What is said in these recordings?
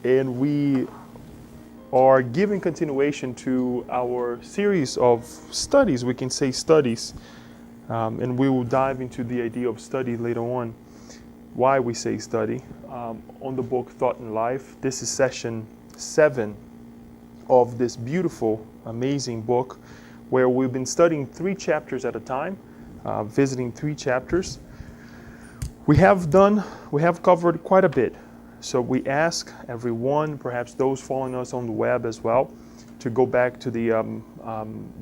and we are giving continuation to our series of studies. We can say studies, and we will dive into the idea of study later on, why we say study, on the book Thought and Life. This is session 7 of this beautiful, amazing book, where we've been studying 3 chapters at a time, visiting 3 chapters. We have covered quite a bit. So we ask everyone, perhaps those following us on the web as well, to go back to the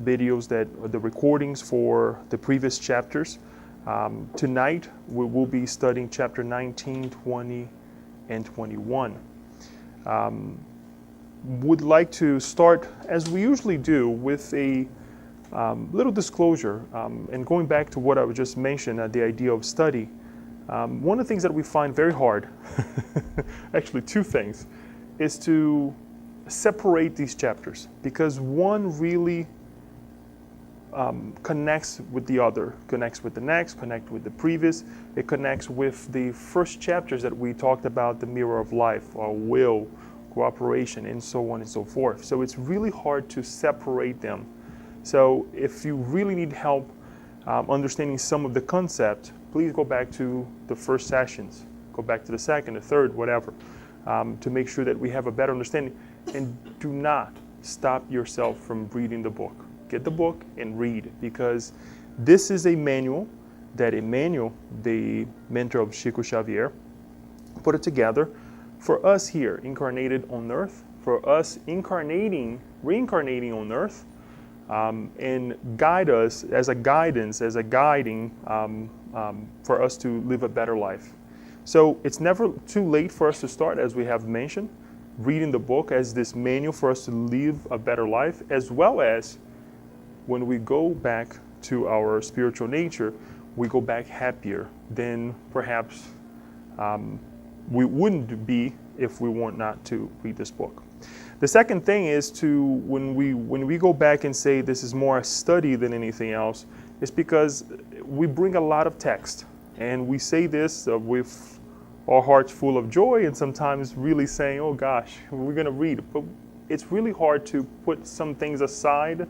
videos the recordings for the previous chapters. Tonight we will be studying chapter 19, 20, and 21. Would like to start, as we usually do, with a little disclosure, and going back to what I just mentioned, the idea of study. One of the things that we find very hard, actually 2 things, is to separate these chapters, because one really connects with the other, connects with the next, connects with the previous. It connects with the first chapters that we talked about, the mirror of life, our will, cooperation, and so on and so forth. So it's really hard to separate them. So if you really need help understanding some of the concept, please go back to the first sessions, go back to the second, the third, whatever, to make sure that we have a better understanding. And do not stop yourself from reading the book. Get the book and read, because this is a manual that Emmanuel, the mentor of Chico Xavier, put it together for us here, incarnated on earth, for us reincarnating on earth, and guide us as a guidance, as a guiding for us to live a better life. So it's never too late for us to start, as we have mentioned, reading the book as this manual for us to live a better life, as well as when we go back to our spiritual nature, we go back happier than perhaps we wouldn't be if we weren't not to read this book. The second thing is when we go back and say this is more a study than anything else, it's because we bring a lot of text, and we say this with our hearts full of joy, and sometimes really saying, oh gosh, we're going to read. But it's really hard to put some things aside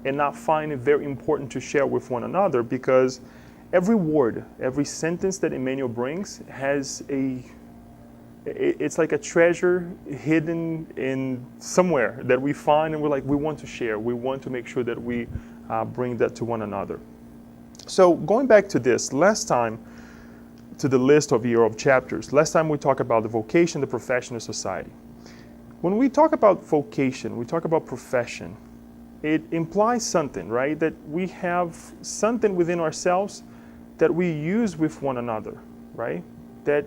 and not find it very important to share with one another, because every word, every sentence that Emmanuel brings has it's like a treasure hidden in somewhere that we find, and we want to share. We want to make sure that we bring that to one another. So going back to this, last time, to the list of chapters, last time we talked about the vocation, the profession, and society. When we talk about vocation, we talk about profession, it implies something, right? That we have something within ourselves that we use with one another, right? That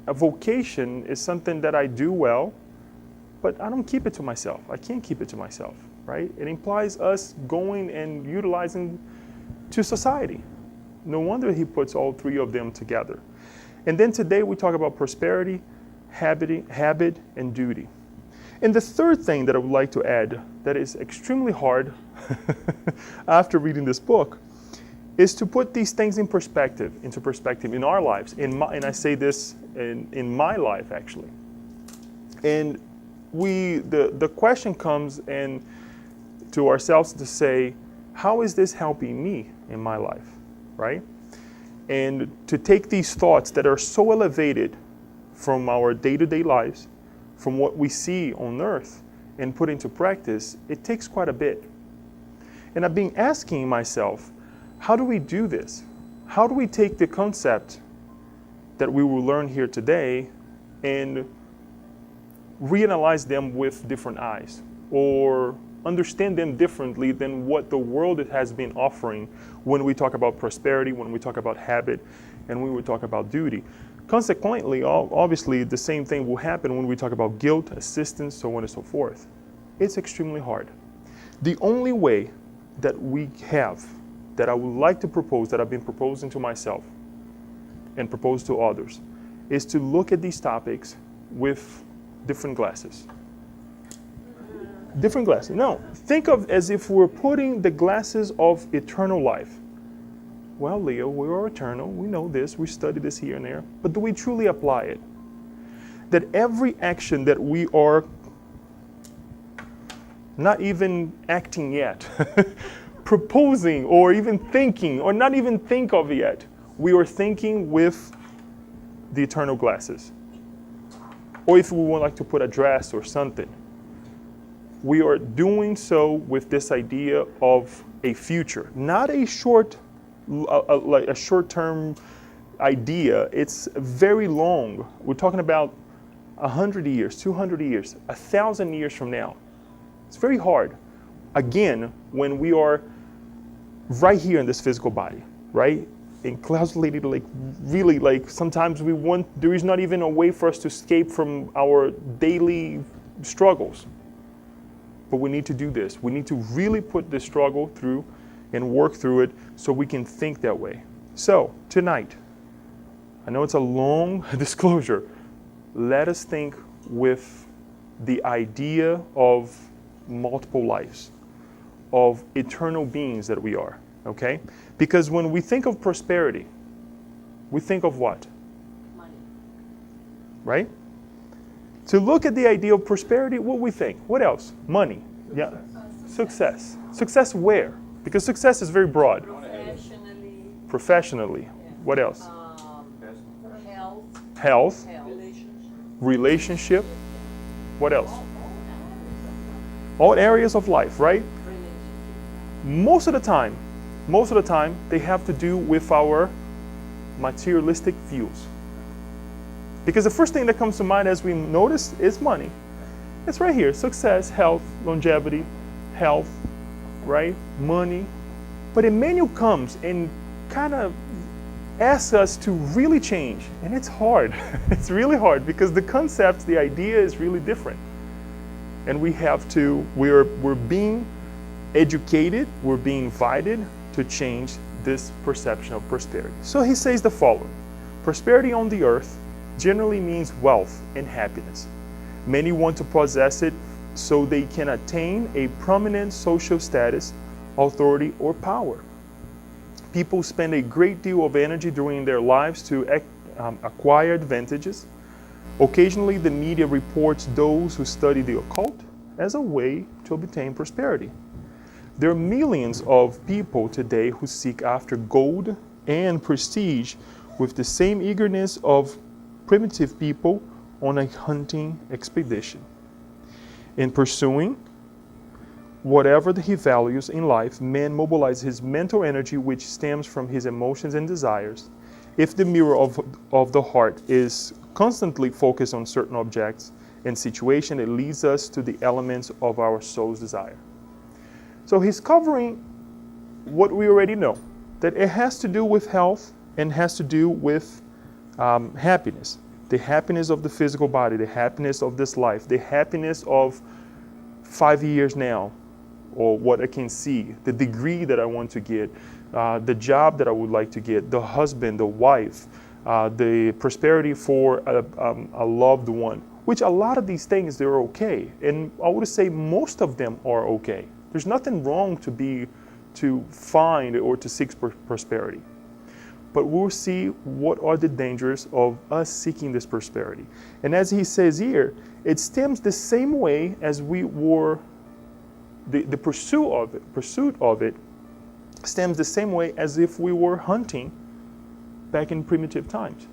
a vocation is something that I do well, but I don't keep it to myself. I can't keep it to myself, right? It implies us going and utilizing to society. No wonder he puts all 3 of them together. And then today we talk about prosperity, habit, and duty. And the third thing that I would like to add that is extremely hard after reading this book is to put these things into perspective in our lives. And I say this in my life, actually. And the question comes to ourselves to say, how is this helping me in my life, right? And to take these thoughts that are so elevated from our day-to-day lives, from what we see on earth, and put into practice, it takes quite a bit. And I've been asking myself, how do we do this? How do we take the concept that we will learn here today and reanalyze them with different eyes, or understand them differently than what the world has been offering when we talk about prosperity, when we talk about habit, and when we talk about duty? Consequently, obviously, the same thing will happen when we talk about guilt, assistance, so on and so forth. It's extremely hard. The only way that we have, that I would like to propose, that I've been proposing to myself and propose to others, is to look at these topics with different glasses. Different glasses. No, think of as if we're putting the glasses of eternal life. Well, Leo, we are eternal. We know this. We study this here and there. But do we truly apply it? that every action that we are not even acting yet, proposing or even thinking or not even think of yet, we are thinking with the eternal glasses. Or if we would like to put a dress or something, we are doing so with this idea of a future, not a like a short-term idea. It's very long. We're talking about 100 years, 200 years, 1,000 years from now. It's very hard. Again, when we are right here in this physical body, right? Encapsulated, like really, like sometimes there is not even a way for us to escape from our daily struggles. But we need to do this. We need to really put the struggle through and work through it so we can think that way. So tonight, I know it's a long disclosure, let us think with the idea of multiple lives, of eternal beings that we are, okay? Because when we think of prosperity, we think of what? Money. Right? To look at the idea of prosperity, what we think? What else? Money. Yeah. Success. Success where? Because success is very broad. Professionally. Professionally. Yeah. What else? Health. Health. Relationship. What else? All areas of life, right? Most of the time, they have to do with our materialistic views. Because the first thing that comes to mind as we notice is money. It's right here, success, health, longevity, health, right? Money. But Emmanuel comes and kind of asks us to really change. And it's hard. It's really hard because the concept, the idea is really different. And we're being educated, we're being invited to change this perception of prosperity. So he says the following: prosperity on the earth generally means wealth and happiness. Many want to possess it so they can attain a prominent social status, authority, or power. People spend a great deal of energy during their lives to acquire advantages. Occasionally, the media reports those who study the occult as a way to obtain prosperity. There are millions of people today who seek after gold and prestige with the same eagerness of primitive people on a hunting expedition. In pursuing whatever he values in life, man mobilizes his mental energy, which stems from his emotions and desires. If the mirror of the heart is constantly focused on certain objects and situations, it leads us to the elements of our soul's desire. So he's covering what we already know, that it has to do with health and has to do with happiness. The happiness of the physical body, the happiness of this life, the happiness of 5 years now, or what I can see, the degree that I want to get, the job that I would like to get, the husband, the wife, the prosperity for a loved one, which a lot of these things, they're okay. And I would say most of them are okay. There's nothing wrong to find or to seek prosperity. But we'll see what are the dangers of us seeking this prosperity. And as he says here, it stems the same way as we were, the pursuit of it stems the same way as if we were hunting back in primitive times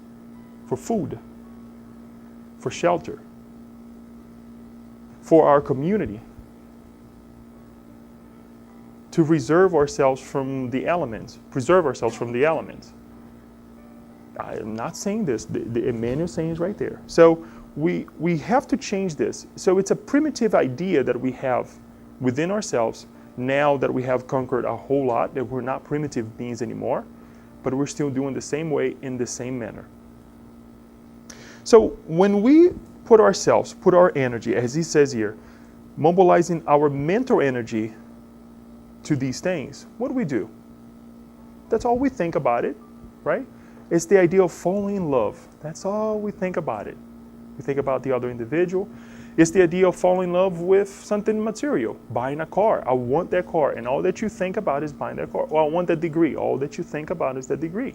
for food, for shelter, for our community, to reserve ourselves from the elements, preserve ourselves from the elements. I am not saying this, the Emmanuel saying is right there. So we have to change this. So it's a primitive idea that we have within ourselves now that we have conquered a whole lot, that we're not primitive beings anymore, but we're still doing the same way in the same manner. So when we put our energy, as he says here, mobilizing our mental energy to these things, what do? That's all we think about it, right? It's the idea of falling in love. That's all we think about it. We think about the other individual. It's the idea of falling in love with something material, buying a car. I want that car, and all that you think about is buying that car. Or I want that degree. All that you think about is that degree.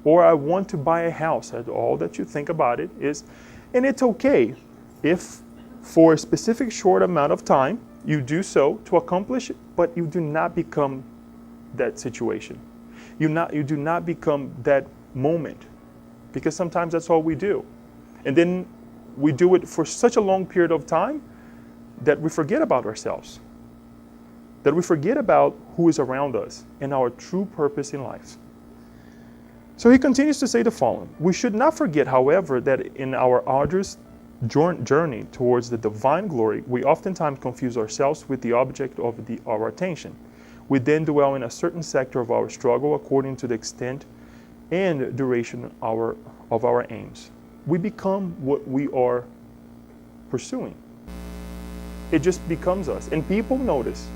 Or I want to buy a house. All that you think about it is, And it's okay if for a specific short amount of time you do so to accomplish it, but you do not become that situation. You do not become that moment, because sometimes that's all we do. And then we do it for such a long period of time that we forget about ourselves, that we forget about who is around us and our true purpose in life. So he continues to say the following: we should not forget, however, that in our arduous journey towards the divine glory, we oftentimes confuse ourselves with the object of our attention. We then dwell in a certain sector of our struggle according to the extent and duration of our aims. We become what we are pursuing. It just becomes us. And people notice.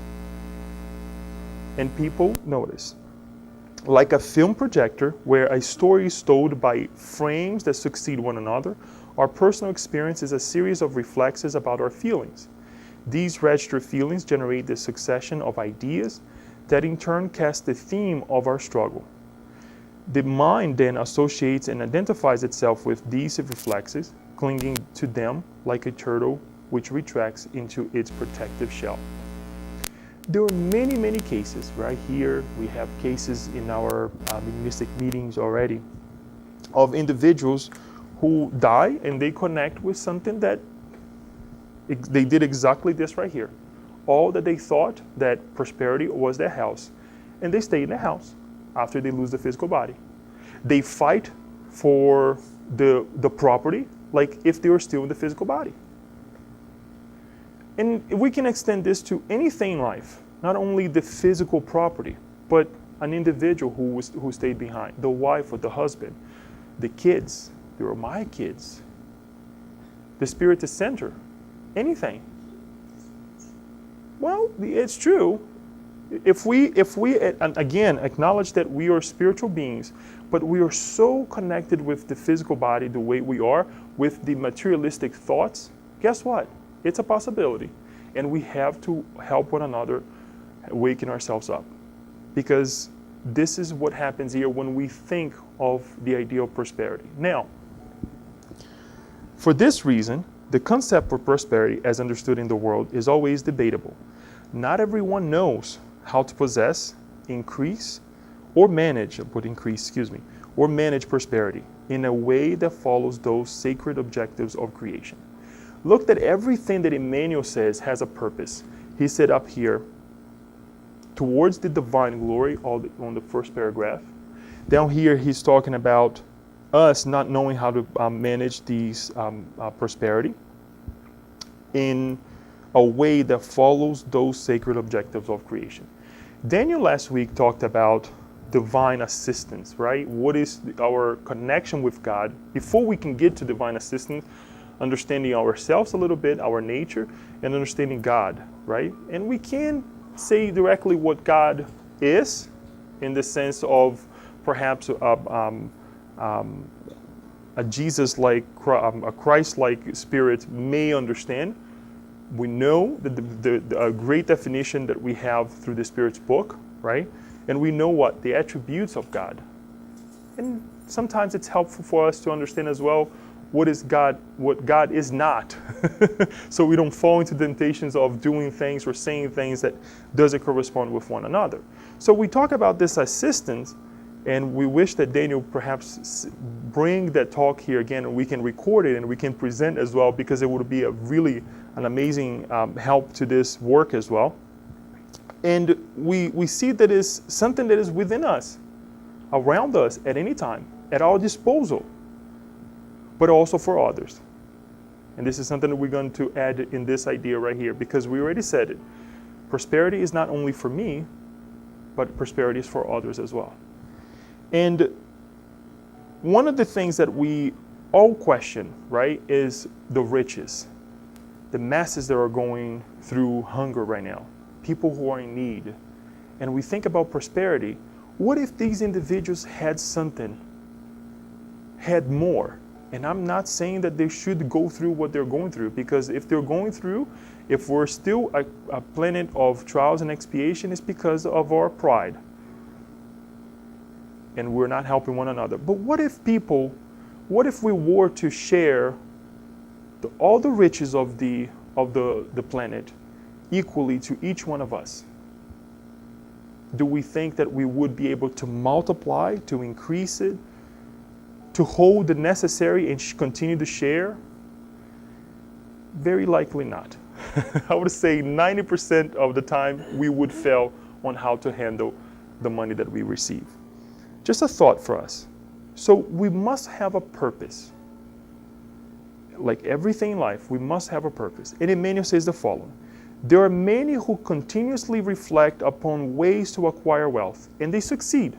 Like a film projector where a story is told by frames that succeed one another, our personal experience is a series of reflexes about our feelings. These registered feelings generate the succession of ideas that in turn cast the theme of our struggle. The mind then associates and identifies itself with these reflexes, clinging to them like a turtle which retracts into its protective shell. There are many, many cases. Right here, we have cases in our mystic meetings already of individuals who die and they connect with something that they did exactly this right here. All that they thought that prosperity was their house, and they stay in the house after they lose the physical body. They fight for the property like if they were still in the physical body. And we can extend this to anything in life, not only the physical property, but an individual who stayed behind, the wife or the husband, the kids. They were my kids. The spirit is center, anything. Well, it's true. If we and again acknowledge that we are spiritual beings, but we are so connected with the physical body the way we are, with the materialistic thoughts, guess what? It's a possibility. And we have to help one another waken ourselves up. Because this is what happens here when we think of the idea of prosperity. Now, for this reason, the concept of prosperity as understood in the world is always debatable. Not everyone knows how to possess, increase, or manage prosperity in a way that follows those sacred objectives of creation. Look that everything that Emmanuel says has a purpose. He said up here, towards the divine glory, on the first paragraph. Down here, he's talking about us not knowing how to manage these prosperity in a way that follows those sacred objectives of creation. Daniel last week talked about divine assistance, right? What is our connection with God before we can get to divine assistance, understanding ourselves a little bit, our nature, and understanding God, right? And we can say directly what God is in the sense of perhaps a Jesus-like, a Christ-like spirit may understand. We know that the great definition that we have through the Spirit's book, right? And we know what? The attributes of God. And sometimes it's helpful for us to understand as well what is God, what God is not. So we don't fall into temptations of doing things or saying things that doesn't correspond with one another. So we talk about this assistance, and we wish that Daniel perhaps bring that talk here again, and we can record it and we can present as well, because it would be an amazing help to this work as well. And we see that is something that is within us, around us at any time, at our disposal, but also for others. And this is something that we're going to add in this idea right here, because we already said it. Prosperity is not only for me, but prosperity is for others as well. And one of the things that we all question, right, is the riches. The masses that are going through hunger right now, people who are in need. And we think about prosperity. What if these individuals had something, had more? And I'm not saying that they should go through what they're going through, because if they're going through, if we're still a planet of trials and expiation, it's because of our pride. And we're not helping one another. But what if we were to share all the riches of the planet equally to each one of us, do we think that we would be able to multiply, to increase it, to hold the necessary and continue to share? Very likely not. I would say 90% of the time we would fail on how to handle the money that we receive. Just a thought for us. So we must have a purpose. Like everything in life, we must have a purpose. And Emmanuel says the following: there are many who continuously reflect upon ways to acquire wealth, and they succeed.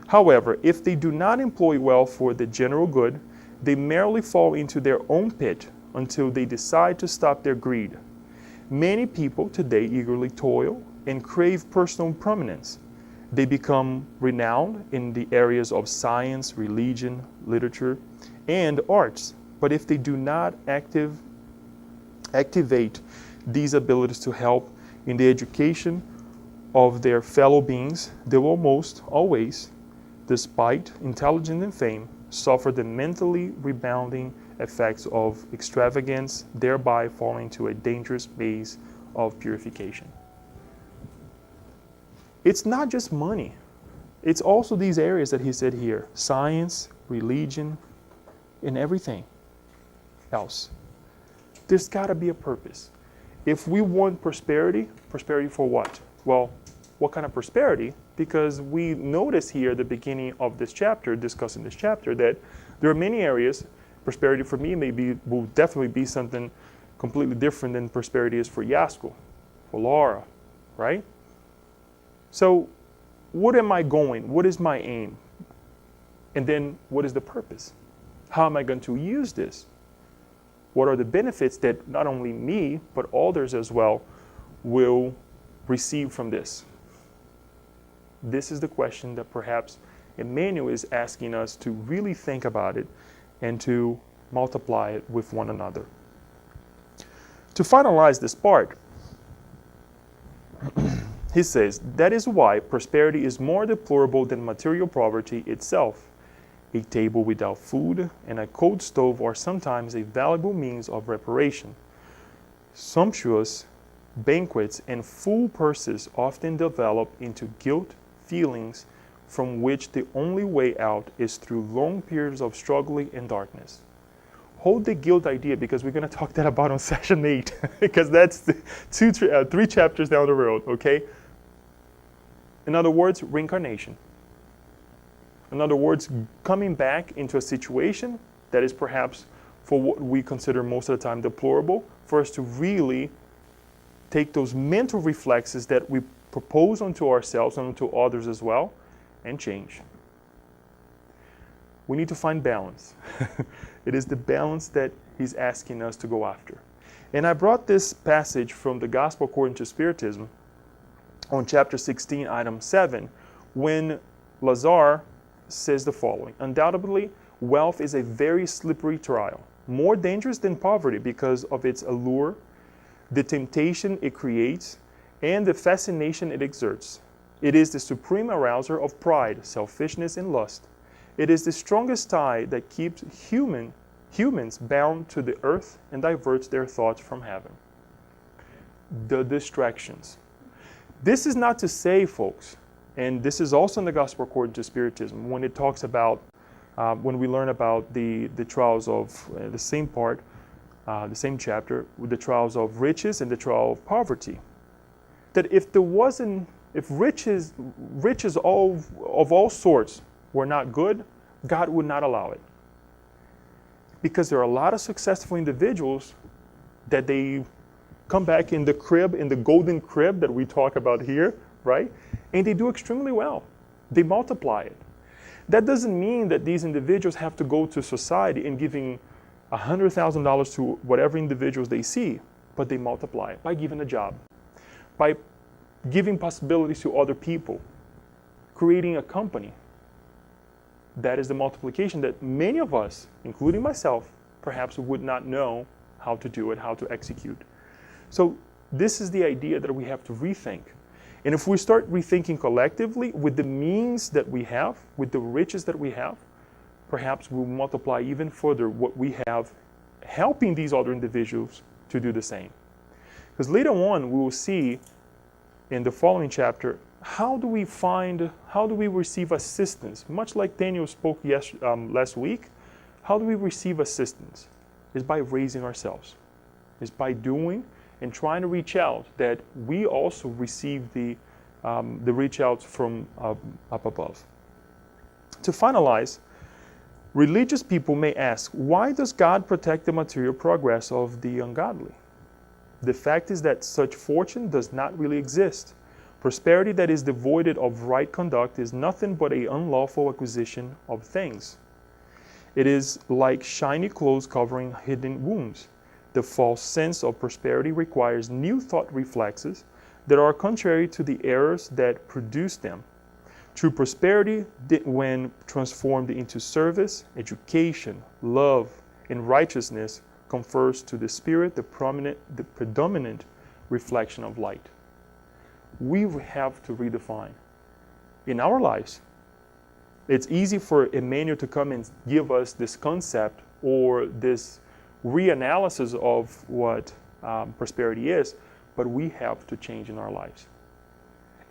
However, if they do not employ wealth for the general good, they merely fall into their own pit until they decide to stop their greed. Many people today eagerly toil and crave personal prominence. They become renowned in the areas of science, religion, literature, and arts. But if they do not activate these abilities to help in the education of their fellow beings, they will almost always, despite intelligence and fame, suffer the mentally rebounding effects of extravagance, thereby falling into a dangerous maze of purification. It's not just money. It's also these areas that he said here: science, religion, and everything else. There's got to be a purpose. If we want prosperity, prosperity for what? Well, what kind of prosperity? Because we notice here at the beginning of this chapter, discussing this chapter, that there are many areas. Prosperity for me will definitely be something completely different than prosperity is for Yasko, for Laura, right? So what am I going? What is my aim? And then what is the purpose? How am I going to use this? What are the benefits that not only me, but others as well will receive from this? This is the question that perhaps Emmanuel is asking us to really think about it and to multiply it with one another. To finalize this part, he says, that is why prosperity is more deplorable than material poverty itself. A table without food and a cold stove are sometimes a valuable means of reparation. Sumptuous banquets and full purses often develop into guilt feelings from which the only way out is through long periods of struggling and darkness. Hold the guilt idea, because we're going to talk that about on session 8, because that's 3 chapters down the road, okay? In other words, reincarnation. In other words, coming back into a situation that is perhaps, for what we consider most of the time deplorable, for us to really take those mental reflexes that we propose onto ourselves and onto others as well, and change. We need to find balance. It is the balance that he's asking us to go after. And I brought this passage from the Gospel according to Spiritism on chapter 16, item 7, when Lazar says the following: undoubtedly, wealth is a very slippery trial, more dangerous than poverty because of its allure, the temptation it creates, and the fascination it exerts. It is the supreme arouser of pride, selfishness, and lust. It is the strongest tie that keeps humans bound to the earth and diverts their thoughts from heaven. The distractions. This is not to say, folks, and this is also in the Gospel according to Spiritism, when it talks about, when we learn about the trials of the same part, the same chapter, with the trials of riches and the trial of poverty, that if riches of all sorts were not good, God would not allow it. Because there are a lot of successful individuals that they come back in the crib, in the golden crib that we talk about here, right? And they do extremely well. They multiply it. That doesn't mean that these individuals have to go to society and giving $100,000 to whatever individuals they see, but they multiply it by giving a job, by giving possibilities to other people, creating a company. That is the multiplication that many of us, including myself, perhaps would not know how to do it, how to execute. So this is the idea that we have to rethink. And if we start rethinking collectively with the means that we have, with the riches that we have, perhaps we'll multiply even further what we have helping these other individuals to do the same. Because later on, we will see in the following chapter, how do we receive assistance? Much like Daniel spoke last week, how do we receive assistance? It's by raising ourselves. It's by doing and trying to reach out, that we also receive the reach out from up above. To finalize, religious people may ask, why does God protect the material progress of the ungodly? The fact is that such fortune does not really exist. Prosperity that is devoid of right conduct is nothing but an unlawful acquisition of things. It is like shiny clothes covering hidden wounds. The false sense of prosperity requires new thought reflexes that are contrary to the errors that produce them. True prosperity, when transformed into service, education, love, and righteousness, confers to the spirit the predominant reflection of light. We have to redefine. In our lives, it's easy for Emmanuel to come and give us this concept or this reanalysis of what prosperity is, but we have to change in our lives.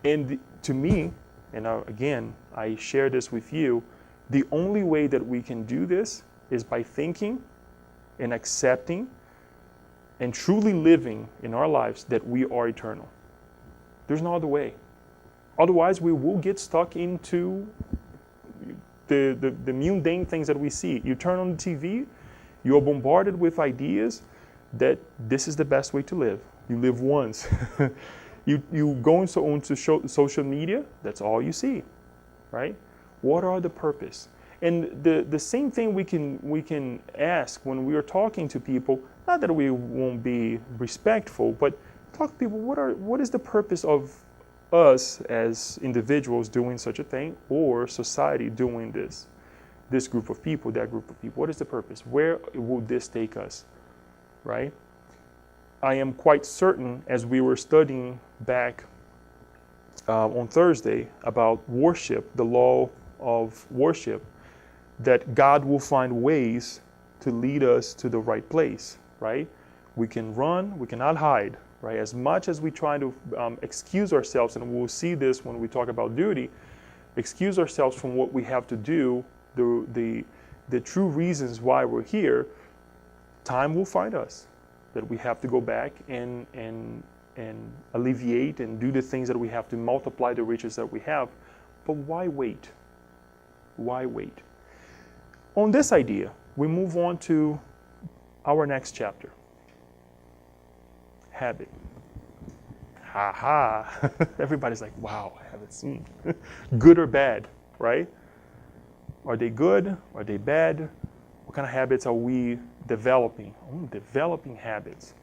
And to me, and again, I share this with you, the only way that we can do this is by thinking and accepting and truly living in our lives that we are eternal. There's no other way. Otherwise, we will get stuck into the mundane things that we see. You turn on the TV, you are bombarded with ideas that this is the best way to live. You live once. You go onto social media, that's all you see, right? What are the purpose? And the same thing we can ask when we are talking to people, not that we won't be respectful, but talk to people, what is the purpose of us as individuals doing such a thing, or society doing this group of people, that group of people? What is the purpose? Where will this take us, right? I am quite certain, as we were studying back on Thursday about worship, the law of worship, that God will find ways to lead us to the right place, right? We can run, we cannot hide, right? As much as we try to excuse ourselves, and we'll see this when we talk about duty, excuse ourselves from what we have to do, the true reasons why we're here, time will find us. That we have to go back and alleviate and do the things that we have to multiply the riches that we have. But why wait? Why wait? On this idea, we move on to our next chapter. Habit. Ha ha. Everybody's like, wow, habits. Good or bad, right? Are they good? Are they bad? What kind of habits are we developing? Developing habits.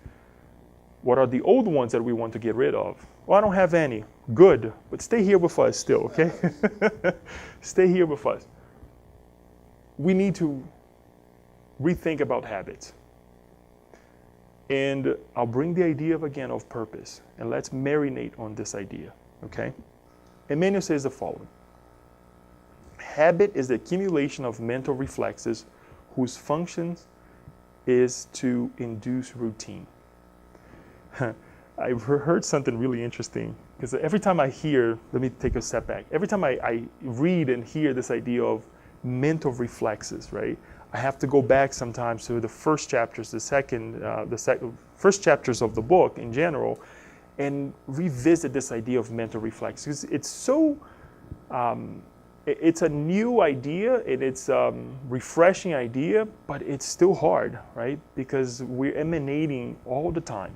What are the old ones that we want to get rid of? Well, I don't have any. Good, but stay here with us still, okay? Stay here with us. We need to rethink about habits. And I'll bring the idea of purpose, and let's marinate on this idea, okay? Emmanuel says the following. Habit is the accumulation of mental reflexes whose function is to induce routine. I've heard something really interesting, because every time I hear, let me take a step back, every time I read and hear this idea of mental reflexes, right? I have to go back sometimes to the first chapters, first chapters of the book in general, and revisit this idea of mental reflexes. It's so, it's a new idea, and it's a refreshing idea, but it's still hard, right? Because we're emanating all the time.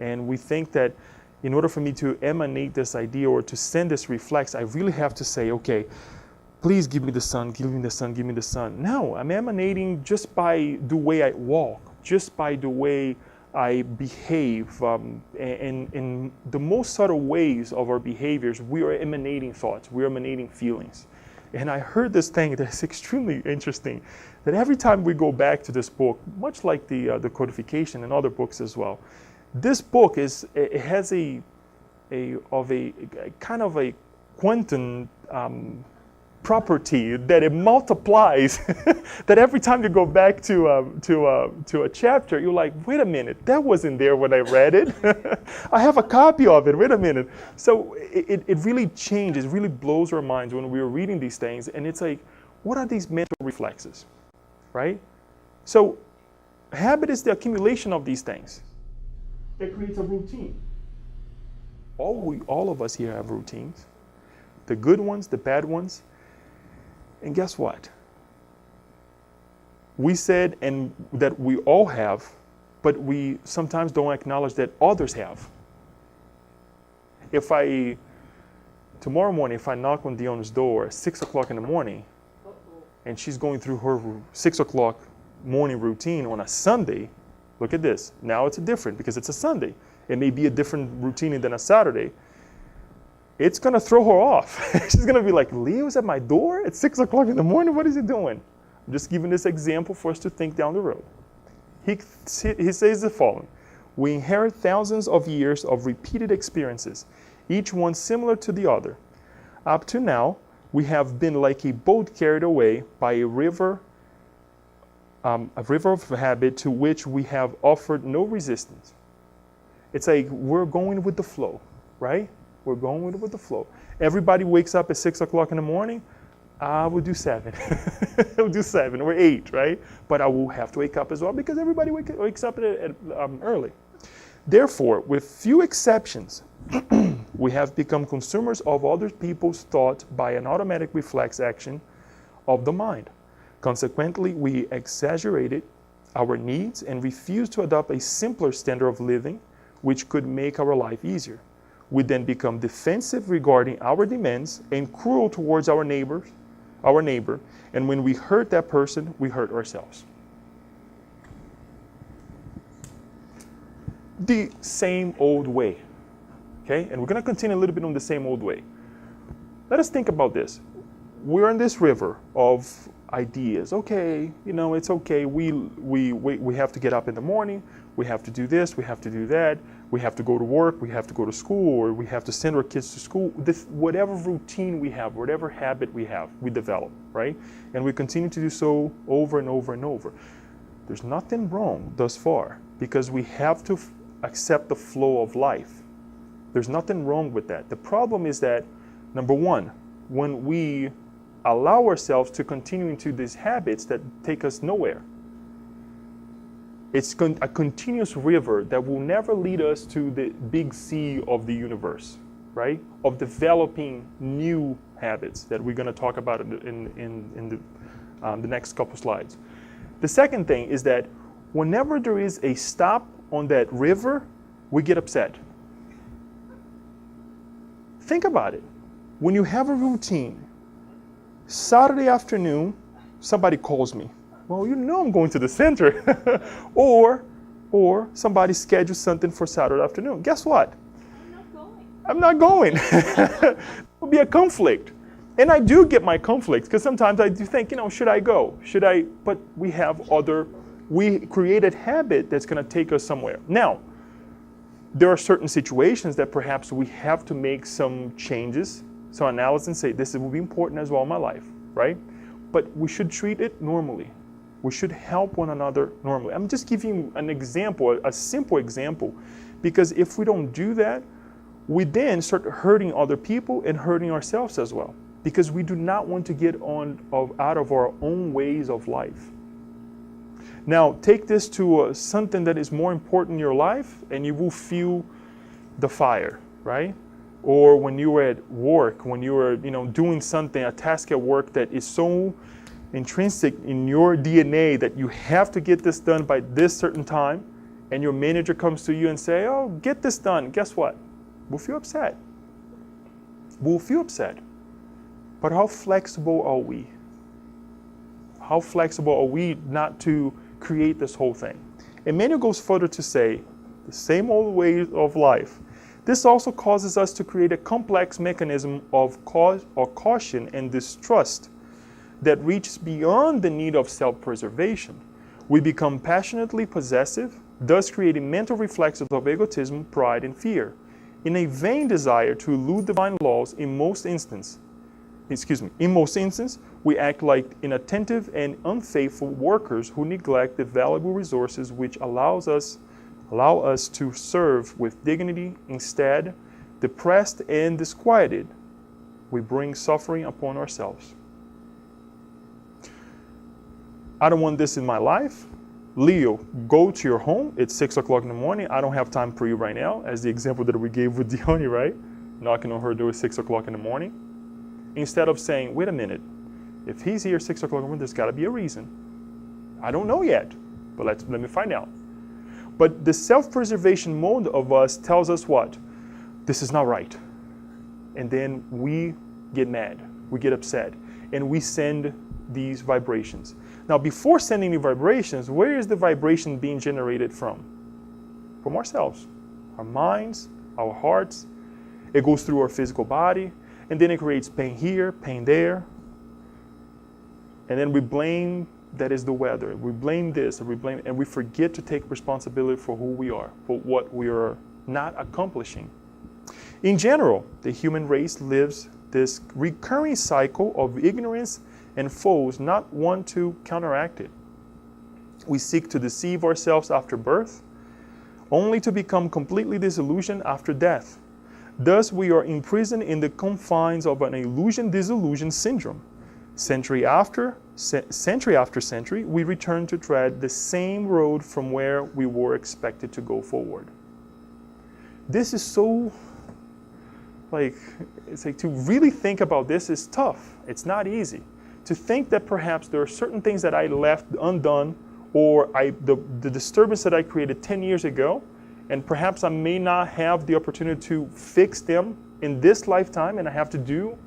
And we think that in order for me to emanate this idea or to send this reflex, I really have to say, okay, please give me the sun, give me the sun, give me the sun. No, I'm emanating just by the way I walk, just by the way I behave. And in the most subtle ways of our behaviors, we are emanating thoughts, we are emanating feelings. And I heard this thing that's extremely interesting, that every time we go back to this book, much like the codification and other books as well, this book has a kind of a quantum property that it multiplies, that every time you go back to a chapter, you're like, wait a minute, that wasn't there when I read it. I have a copy of it, wait a minute. So it really changes, really blows our minds when we're reading these things, and it's like, what are these mental reflexes, right? So habit is the accumulation of these things. It creates a routine. All of us here have routines. The good ones, the bad ones. And guess what? We said and that we all have, but we sometimes don't acknowledge that others have. Tomorrow morning, if I knock on Dion's door at 6 o'clock in the morning, and she's going through her 6 o'clock morning routine on a Sunday, look at this. Now it's different because it's a Sunday. It may be a different routine than a Saturday. It's going to throw her off. She's going to be like, Leo's at my door at 6 o'clock in the morning? What is he doing? I'm just giving this example for us to think down the road. He says the following. We inherit thousands of years of repeated experiences, each one similar to the other. Up to now, we have been like a boat carried away by a river of habit to which we have offered no resistance. It's like we're going with the flow, right? We're going with the flow. Everybody wakes up at 6 o'clock in the morning. We'll do 7. We'll do 7 or 8, right? But I will have to wake up as well because everybody wakes up early. Therefore, with few exceptions, we have become consumers of other people's thought by an automatic reflex action of the mind. Consequently, we exaggerated our needs and refuse to adopt a simpler standard of living which could make our life easier. We then become defensive regarding our demands and cruel towards our neighbor, and when we hurt that person, we hurt ourselves. The same old way, okay? And we're going to continue a little bit on the same old way. Let us think about this. We're in this river of ideas. Okay, it's okay. We have to get up in the morning. We have to do this. We have to do that. We have to go to work. We have to go to school, or we have to send our kids to school. Whatever routine we have, whatever habit we have, we develop, right? And we continue to do so over and over and over. There's nothing wrong thus far because we have to accept the flow of life. There's nothing wrong with that. The problem is that, number one, when we allow ourselves to continue into these habits that take us nowhere, it's a continuous river that will never lead us to the big sea of the universe, right? Of developing new habits that we're going to talk about in the next couple slides. The second thing is that whenever there is a stop on that river, we get upset. Think about it. When you have a routine, Saturday afternoon, somebody calls me. Well, I'm going to the center. or somebody schedules something for Saturday afternoon. Guess what? I'm not going. It will be a conflict. And I do get my conflicts because sometimes I do think, should I go? Should I? But we created habit that's going to take us somewhere. Now, there are certain situations that perhaps we have to make some changes, some analysis and say, this will be important as well in my life, right? But we should treat it normally. We should help one another normally. I'm just giving you an example, a simple example, because if we don't do that, we then start hurting other people and hurting ourselves as well, because we do not want to get out of our own ways of life. Now, take this to something that is more important in your life, and you will feel the fire, right? Or when you are at work, when you are doing something, a task at work that is so intrinsic in your DNA that you have to get this done by this certain time, and your manager comes to you and say, oh, get this done. Guess what? We'll feel upset. We'll feel upset. But how flexible are we? How flexible are we not to create this whole thing? Emmanuel goes further to say, the same old way of life. This also causes us to create a complex mechanism of caution and distrust that reaches beyond the need of self-preservation. We become passionately possessive, thus creating mental reflexes of egotism, pride, and fear, in a vain desire to elude divine laws in most instances. In most instances, we act like inattentive and unfaithful workers who neglect the valuable resources which allow us to serve with dignity. Instead, depressed and disquieted, we bring suffering upon ourselves. I don't want this in my life. Leo, go to your home. It's 6 o'clock in the morning. I don't have time for you right now, as the example that we gave with Dione, right? Knocking on her door at 6 o'clock in the morning. Instead of saying, wait a minute, if he's here 6 o'clock in the morning, there's got to be a reason. I don't know yet, but let me find out. But the self-preservation mode of us tells us what? This is not right. And then we get mad, we get upset, and we send these vibrations. Now, before sending the vibrations, where is the vibration being generated from? From ourselves, our minds, our hearts. It goes through our physical body, and then it creates pain here, pain there. And then we blame that is the weather. We blame this, and we forget to take responsibility for who we are, for what we are not accomplishing. In general, the human race lives this recurring cycle of ignorance and foes not want to counteract it. We seek to deceive ourselves after birth, only to become completely disillusioned after death. Thus, we are imprisoned in the confines of an illusion-disillusion syndrome. Century after century, we return to tread the same road from where we were expected to go forward. This is so, it's like to really think about this is tough. It's not easy. To think that perhaps there are certain things that I left undone, or the disturbance that I created 10 years ago, and perhaps I may not have the opportunity to fix them in this lifetime, and I have to do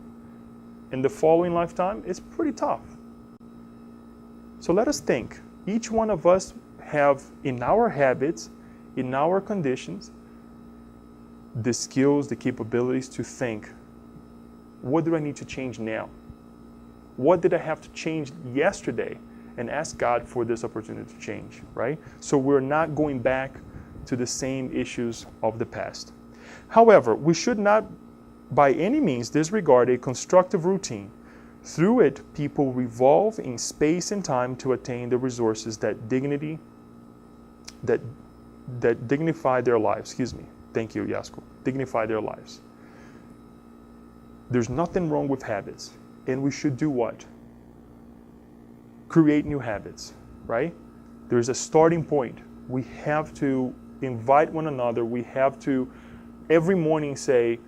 in the following lifetime, it's pretty tough. So let us think. Each one of us have in our habits, in our conditions, the skills, the capabilities to think, what do I need to change now? What did I have to change yesterday? And ask God for this opportunity to change, right? So we're not going back to the same issues of the past. However, we should not by any means disregard a constructive routine. Through it, people revolve in space and time to attain the resources that dignify their lives. Thank you, Yasko. Dignify their lives. There's nothing wrong with habits. And we should do what? Create new habits, right? There's a starting point. We have to invite one another. We have to every morning say,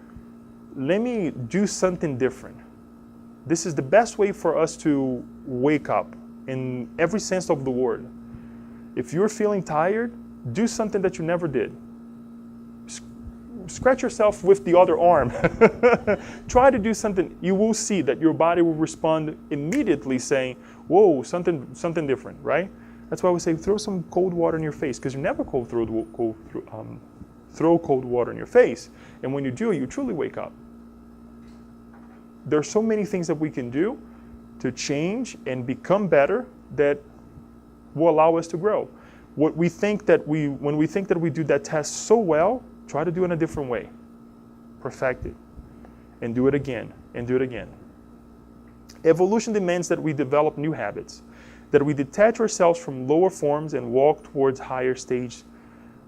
let me do something different. This is the best way for us to wake up in every sense of the word. If you're feeling tired, do something that you never did. Scratch yourself with the other arm. Try to do something. You will see that your body will respond immediately saying, whoa, something different, right? That's why we say throw some cold water in your face, because you never throw cold water in your face. And when you do, you truly wake up. There are so many things that we can do to change and become better that will allow us to grow. When we think that we do that task so well, try to do it in a different way. Perfect it. And do it again, and do it again. Evolution demands that we develop new habits, that we detach ourselves from lower forms and walk towards higher stage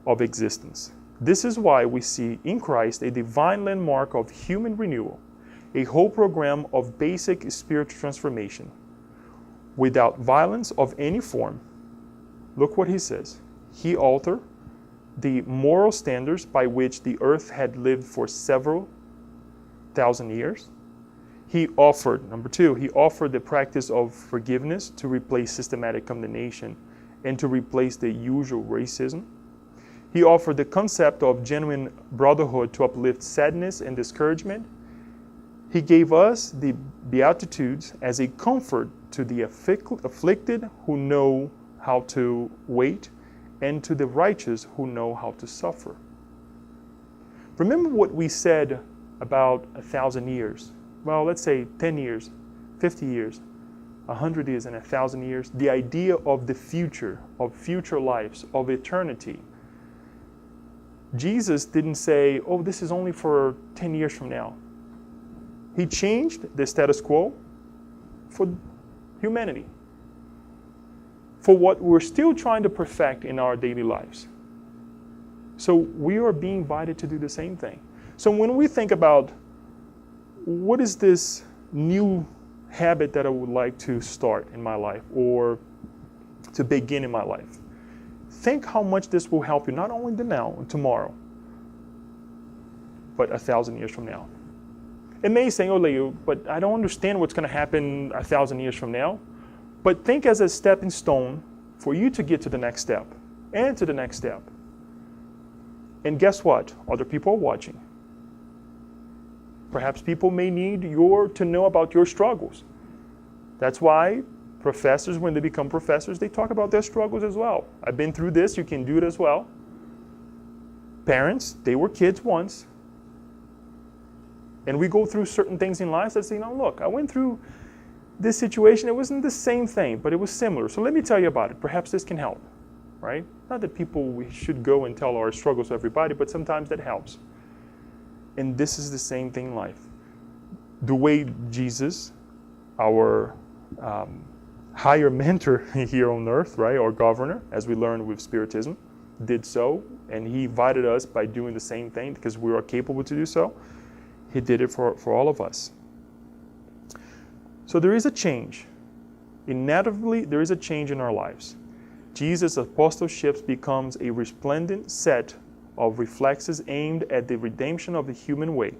of existence. This is why we see in Christ a divine landmark of human renewal, a whole program of basic spiritual transformation, without violence of any form. Look what he says. He altered the moral standards by which the earth had lived for several thousand years. He offered, number two, he offered the practice of forgiveness to replace systematic condemnation and to replace the usual racism. He offered the concept of genuine brotherhood to uplift sadness and discouragement. He gave us the Beatitudes as a comfort to the afflicted who know how to wait, and to the righteous who know how to suffer. Remember what we said about 1,000 years. Well, let's say 10 years, 50 years, 100 years, and 1,000 years. The idea of the future, of future lives, of eternity. Jesus didn't say, oh, this is only for 10 years from now. He changed the status quo for humanity, for what we're still trying to perfect in our daily lives. So we are being invited to do the same thing. So when we think about what is this new habit that I would like to start in my life or to begin in my life, think how much this will help you, not only the now and tomorrow, but 1,000 years from now. It may say, oh, Leo, but I don't understand what's going to happen 1,000 years from now. But think as a stepping stone for you to get to the next step and to the next step. And guess what? Other people are watching. Perhaps people may need to know about your struggles. That's why professors, when they become professors, they talk about their struggles as well. I've been through this, you can do it as well. Parents, they were kids once. And we go through certain things in life that say, look, I went through this situation. It wasn't the same thing, but it was similar. So let me tell you about it. Perhaps this can help, right? Not that we should go and tell our struggles to everybody, but sometimes that helps. And this is the same thing in life. The way Jesus, our higher mentor here on earth, right, or governor, as we learned with Spiritism, did so, and he invited us by doing the same thing because we are capable to do so. He did it for all of us. So there is a change. Inevitably, there is a change in our lives. Jesus' apostleship becomes a resplendent set of reflexes aimed at the redemption of the human way.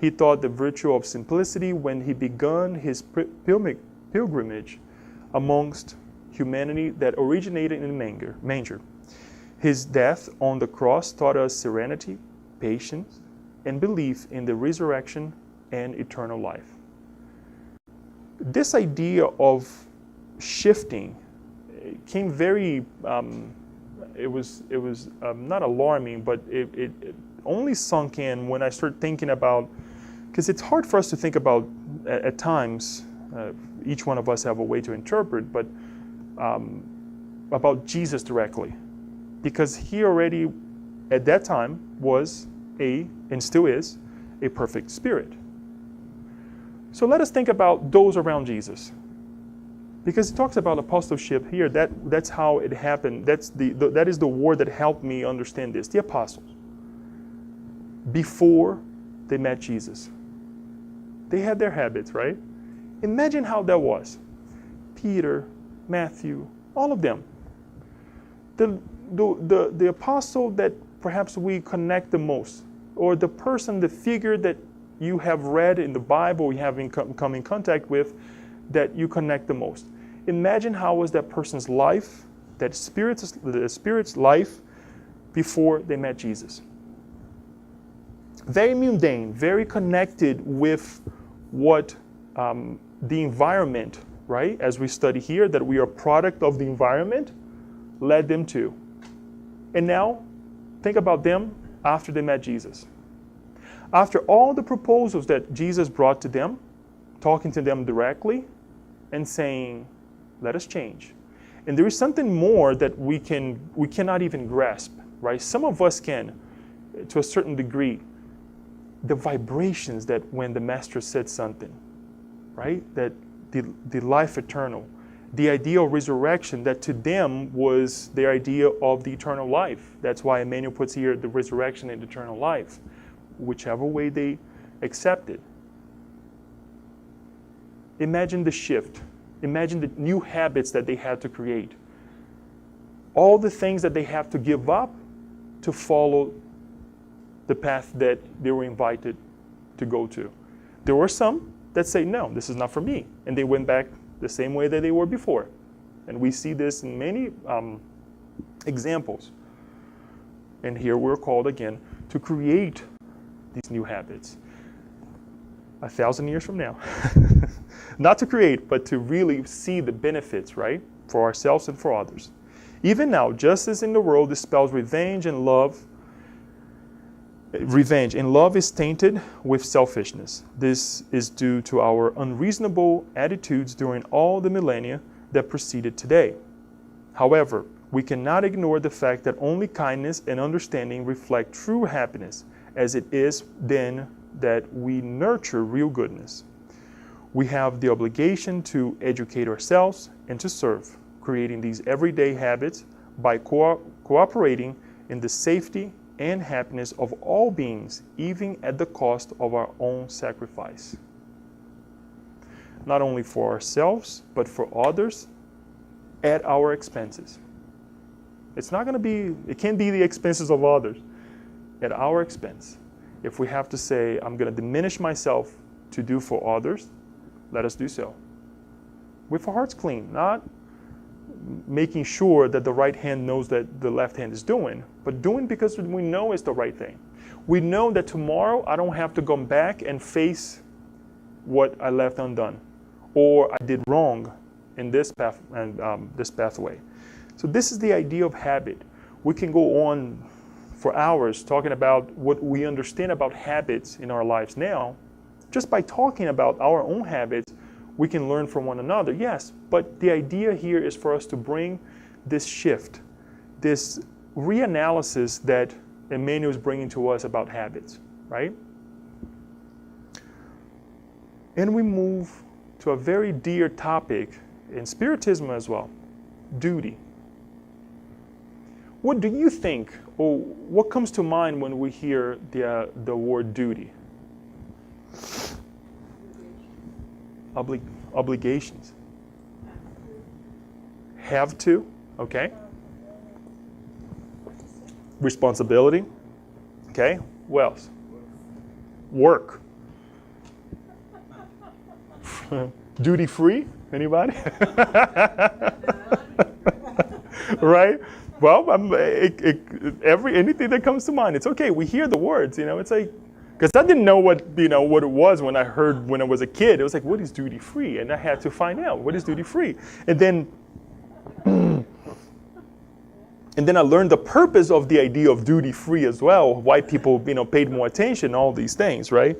He taught the virtue of simplicity when he began his pilgrimage amongst humanity that originated in a manger. His death on the cross taught us serenity, patience, and belief in the resurrection and eternal life. This idea of shifting came very, it was not alarming, but it only sunk in when I started thinking about, because it's hard for us to think about at times, each one of us have a way to interpret, but about Jesus directly. Because he already, at that time, was and still is, a perfect spirit. So let us think about those around Jesus. Because it talks about apostleship here, that's how it happened. That is the word that helped me understand this. The apostles, before they met Jesus, they had their habits, right? Imagine how that was. Peter, Matthew, all of them. The apostle that perhaps we connect the most, or the person, the figure that you have read in the Bible, you have come in contact with, that you connect the most. Imagine how was that person's life, the spirit's life, before they met Jesus. Very mundane, very connected with what the environment, right, as we study here, that we are a product of the environment, led them to. And now, think about them after they met Jesus. After all the proposals that Jesus brought to them, talking to them directly and saying, let us change. And there is something more that we cannot even grasp, right? Some of us can, to a certain degree, the vibrations that when the Master said something, right? That the life eternal, the idea of resurrection, that to them was the idea of the eternal life. That's why Emmanuel puts here the resurrection and eternal life, whichever way they accepted. Imagine the shift. Imagine the new habits that they had to create. All the things that they have to give up to follow the path that they were invited to go to. There were some that say, no, this is not for me. And they went back the same way that they were before. And we see this in many examples. And here we're called again to create these new habits. 1,000 years from now. Not to create, but to really see the benefits, right? For ourselves and for others. Even now, justice in the world dispels revenge and love. Revenge and love is tainted with selfishness. This is due to our unreasonable attitudes during all the millennia that preceded today. However, we cannot ignore the fact that only kindness and understanding reflect true happiness, as it is then that we nurture real goodness. We have the obligation to educate ourselves and to serve, creating these everyday habits by cooperating in the safety and happiness of all beings, even at the cost of our own sacrifice. Not only for ourselves, but for others at our expenses. It's not going to be, it can't be the expenses of others, at our expense. If we have to say, I'm going to diminish myself to do for others, let us do so. With our hearts clean, not making sure that the right hand knows that the left hand is doing, but doing because we know it's the right thing. We know that tomorrow I don't have to go back and face what I left undone, or I did wrong in this path and this pathway. So this is the idea of habit. We can go on for hours talking about what we understand about habits in our lives now. Just by talking about our own habits, we can learn from one another, yes, but the idea here is for us to bring this shift, this reanalysis that Emmanuel is bringing to us about habits, right? And we move to a very dear topic in Spiritism as well, duty. What do you think, or what comes to mind when we hear the word duty? Obligations. Have to, okay. Responsibility, okay. What else? Work. Duty free, anybody? Right? Well, anything that comes to mind, it's okay. We hear the words, it's like, because I didn't know what it was when I heard when I was a kid. It was like, what is duty free? And I had to find out what is duty free. And then I learned the purpose of the idea of duty free as well. Why people paid more attention, all these things, right?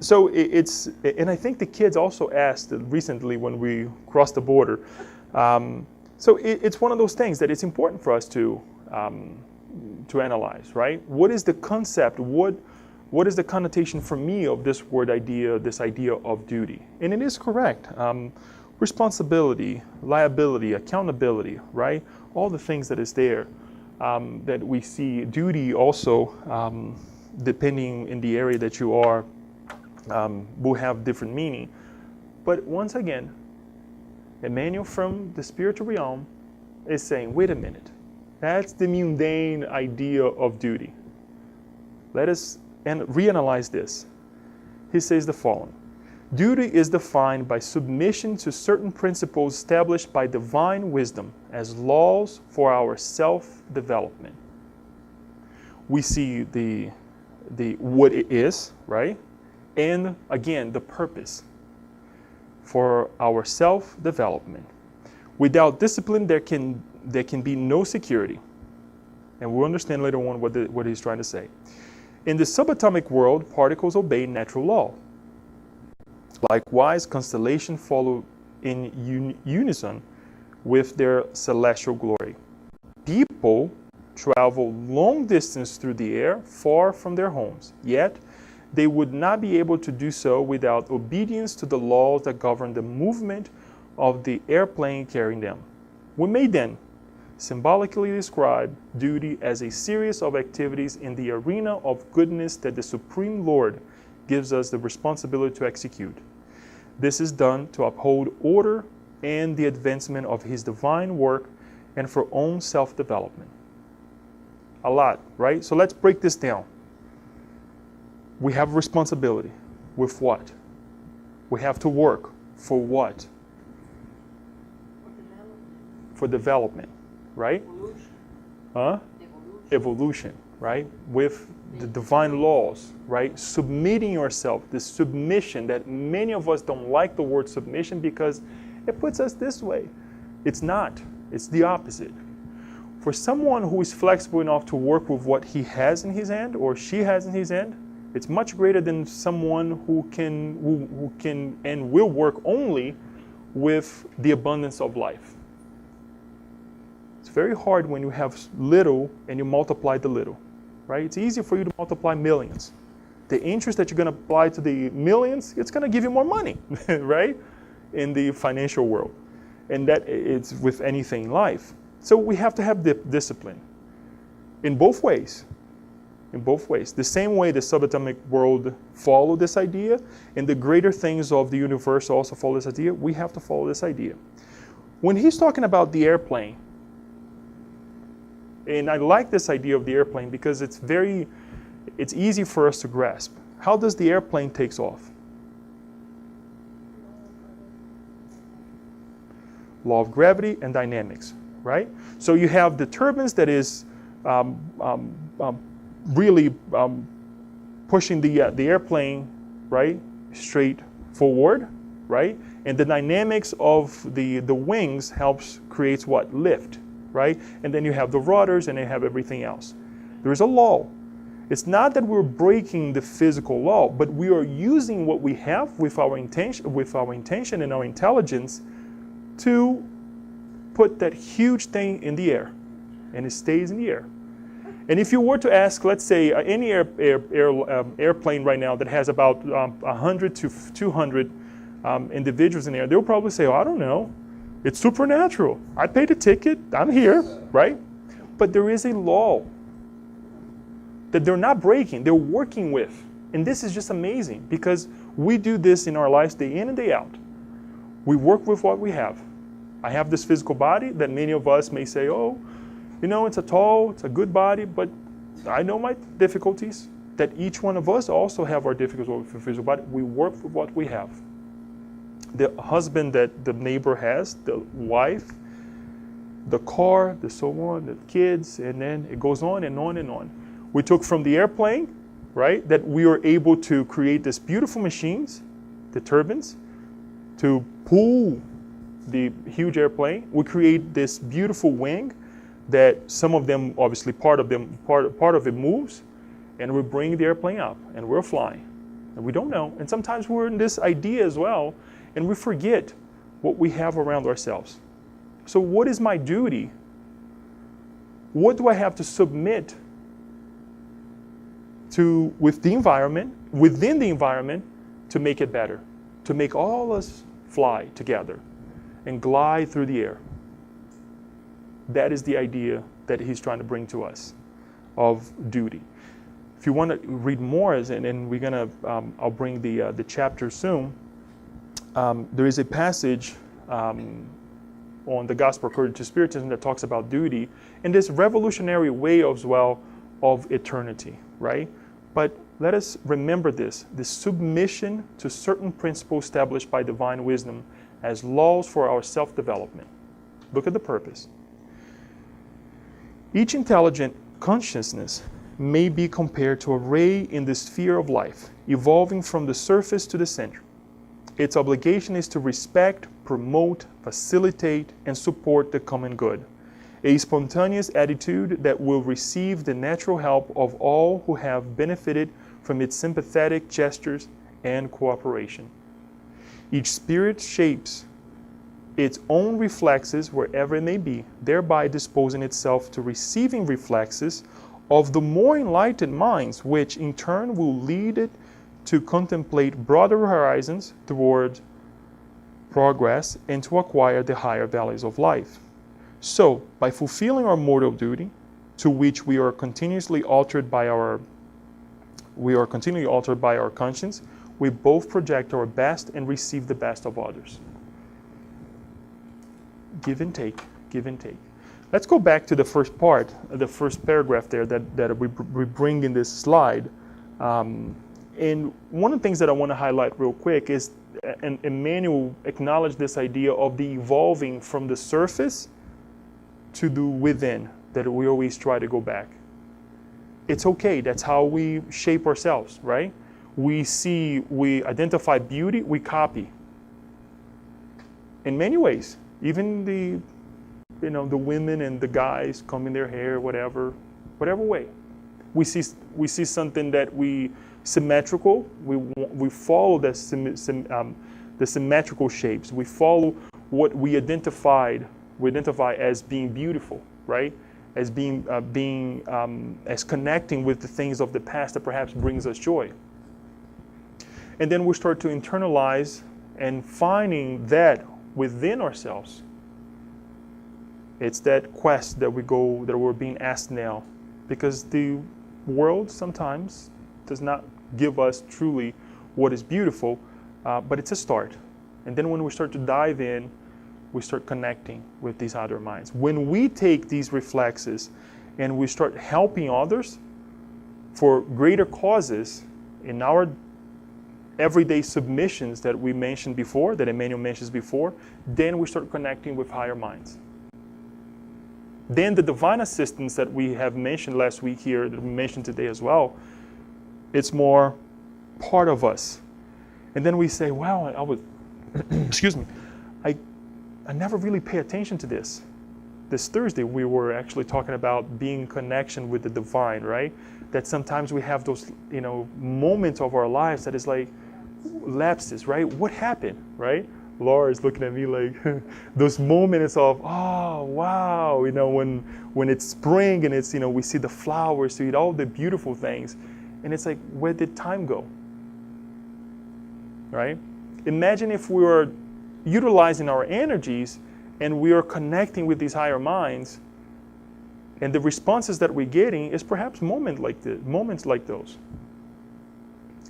So it's, and I think the kids also asked recently when we crossed the border. So it's one of those things that it's important for us to analyze, right? What is the concept? What is the connotation for me of this word idea, this idea of duty? And it is correct. Responsibility, liability, accountability, right? All the things that is there that we see. Duty also, depending in the area that you are, will have different meaning. But once again, Emmanuel from the spiritual realm is saying, wait a minute, that's the mundane idea of duty. Let us reanalyze this. He says the following: duty is defined by submission to certain principles established by divine wisdom as laws for our self-development. We see the what it is, right? And again, the purpose for our self-development. Without discipline, there can be no security. And we'll understand later on what he's trying to say. In the subatomic world, particles obey natural law. Likewise, constellations follow in unison with their celestial glory. People travel long distance through the air, far from their homes, yet they would not be able to do so without obedience to the laws that govern the movement of the airplane carrying them. We may then symbolically describe duty as a series of activities in the arena of goodness that the Supreme Lord gives us the responsibility to execute. This is done to uphold order and the advancement of His divine work and for own self-development. A lot, right? So let's break this down. We have responsibility. With what? We have to work. For what? For development, right? Evolution. Huh? Evolution, right? With the divine laws, right? Submitting yourself, this submission that many of us don't like the word submission because it puts us this way. It's not. It's the opposite. For someone who is flexible enough to work with what he has in his hand or she has in his hand, it's much greater than someone who can and will work only with the abundance of life. It's very hard when you have little and you multiply the little, right? It's easier for you to multiply millions. The interest that you're going to apply to the millions, it's going to give you more money, right? In the financial world. And that it's with anything in life. So we have to have the discipline in both ways. In both ways. The same way the subatomic world followed this idea, and the greater things of the universe also follow this idea, we have to follow this idea. When he's talking about the airplane, and I like this idea of the airplane because it's easy for us to grasp. How does the airplane takes off? Law of gravity and dynamics, right? So you have the turbines that is really pushing the airplane, right, straight forward, right? And the dynamics of the wings creates what? Lift, right? And then you have the rudders and you have everything else. There is a law. It's not that we're breaking the physical law, but we are using what we have with our intention and our intelligence to put that huge thing in the air, and it stays in the air. And if you were to ask, let's say, any airplane right now that has about 100 to 200 individuals in there, they'll probably say, oh, I don't know. It's supernatural. I paid a ticket. I'm here, right? But there is a law that they're not breaking. They're working with. And this is just amazing because we do this in our lives day in and day out. We work with what we have. I have this physical body that many of us may say, oh, it's a good body, but I know my difficulties, that each one of us also have our difficulties with the physical body. We work with what we have. The husband that the neighbor has, the wife, the car, the so on, the kids, and then it goes on and on and on. We took from the airplane, right, that we were able to create these beautiful machines, the turbines, to pull the huge airplane. We create this beautiful wing that some of them, obviously part of it moves, and we bring the airplane up and we're flying. And we don't know. And sometimes we're in this idea as well, and we forget what we have around ourselves. So what is my duty? What do I have to submit to within the environment to make it better, to make all us fly together and glide through the air? That is the idea that he's trying to bring to us of duty. If you want to read more, and we're gonna, I'll bring the chapter soon. There is a passage on the Gospel according to Spiritism that talks about duty in this revolutionary way as well of eternity, right? But let us remember this submission to certain principles established by divine wisdom as laws for our self-development. Look at the purpose. Each intelligent consciousness may be compared to a ray in the sphere of life, evolving from the surface to the center. Its obligation is to respect, promote, facilitate, and support the common good, a spontaneous attitude that will receive the natural help of all who have benefited from its sympathetic gestures and cooperation. Each spirit shapes its own reflexes wherever it may be, thereby disposing itself to receiving reflexes of the more enlightened minds, which in turn will lead it to contemplate broader horizons toward progress and to acquire the higher values of life. So, by fulfilling our mortal duty, to which we are continually altered by our conscience, we both project our best and receive the best of others. Give and take, give and take. Let's go back to the first part, the first paragraph there that we bring in this slide. And one of the things that I want to highlight real quick is, and Emmanuel acknowledged this idea of the evolving from the surface to the within, that we always try to go back. It's okay, that's how we shape ourselves, right? We identify beauty, we copy. In many ways, even the women and the guys combing their hair, whatever way. We see something that we symmetrical. We follow the symmetrical shapes. We follow what we identify as being beautiful, right? As as connecting with the things of the past that perhaps brings us joy. And then we start to internalize and finding that within ourselves. It's that quest that we're being asked now, because the world sometimes does not give us truly what is beautiful, but it's a start. And then when we start to dive in, we start connecting with these other minds. When we take these reflexes and we start helping others for greater causes in our everyday submissions that we mentioned before, that Emmanuel mentions before, then we start connecting with higher minds. Then the divine assistance that we have mentioned last week here, that we mentioned today as well, it's more part of us. And then we say, wow, I was, excuse me, I never really pay attention to this. This Thursday, we were actually talking about being in connection with the divine, right? That sometimes we have those, moments of our lives that is like lapses, right? What happened, right? Laura is looking at me like those moments of, oh, wow, when it's spring and it's, we see the flowers, see all the beautiful things. And it's like, where did time go? Right? Imagine if we were utilizing our energies and we are connecting with these higher minds, and the responses that we're getting is perhaps moments like those.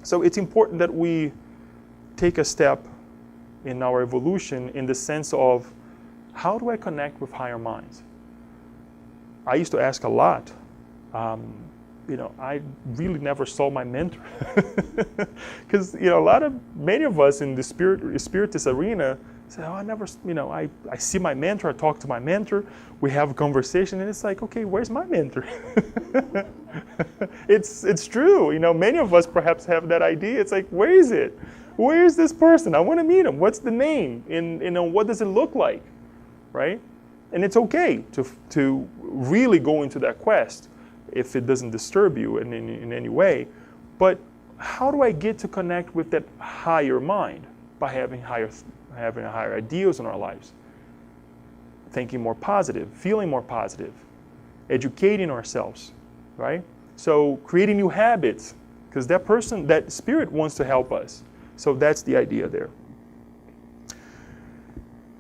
So it's important that we take a step in our evolution in the sense of, how do I connect with higher minds? I used to ask a lot. I really never saw my mentor. Because, many of us in the spiritist arena say, oh, I never, I see my mentor, I talk to my mentor, we have a conversation, and it's like, okay, where's my mentor? It's true. Many of us perhaps have that idea. It's like, where is it? Where is this person? I want to meet him. What's the name? And what does it look like? Right? And it's okay to really go into that quest if it doesn't disturb you in any way. But how do I get to connect with that higher mind? By having higher ideals in our lives. Thinking more positive, feeling more positive, educating ourselves, right? So creating new habits, because that spirit wants to help us. So that's the idea there.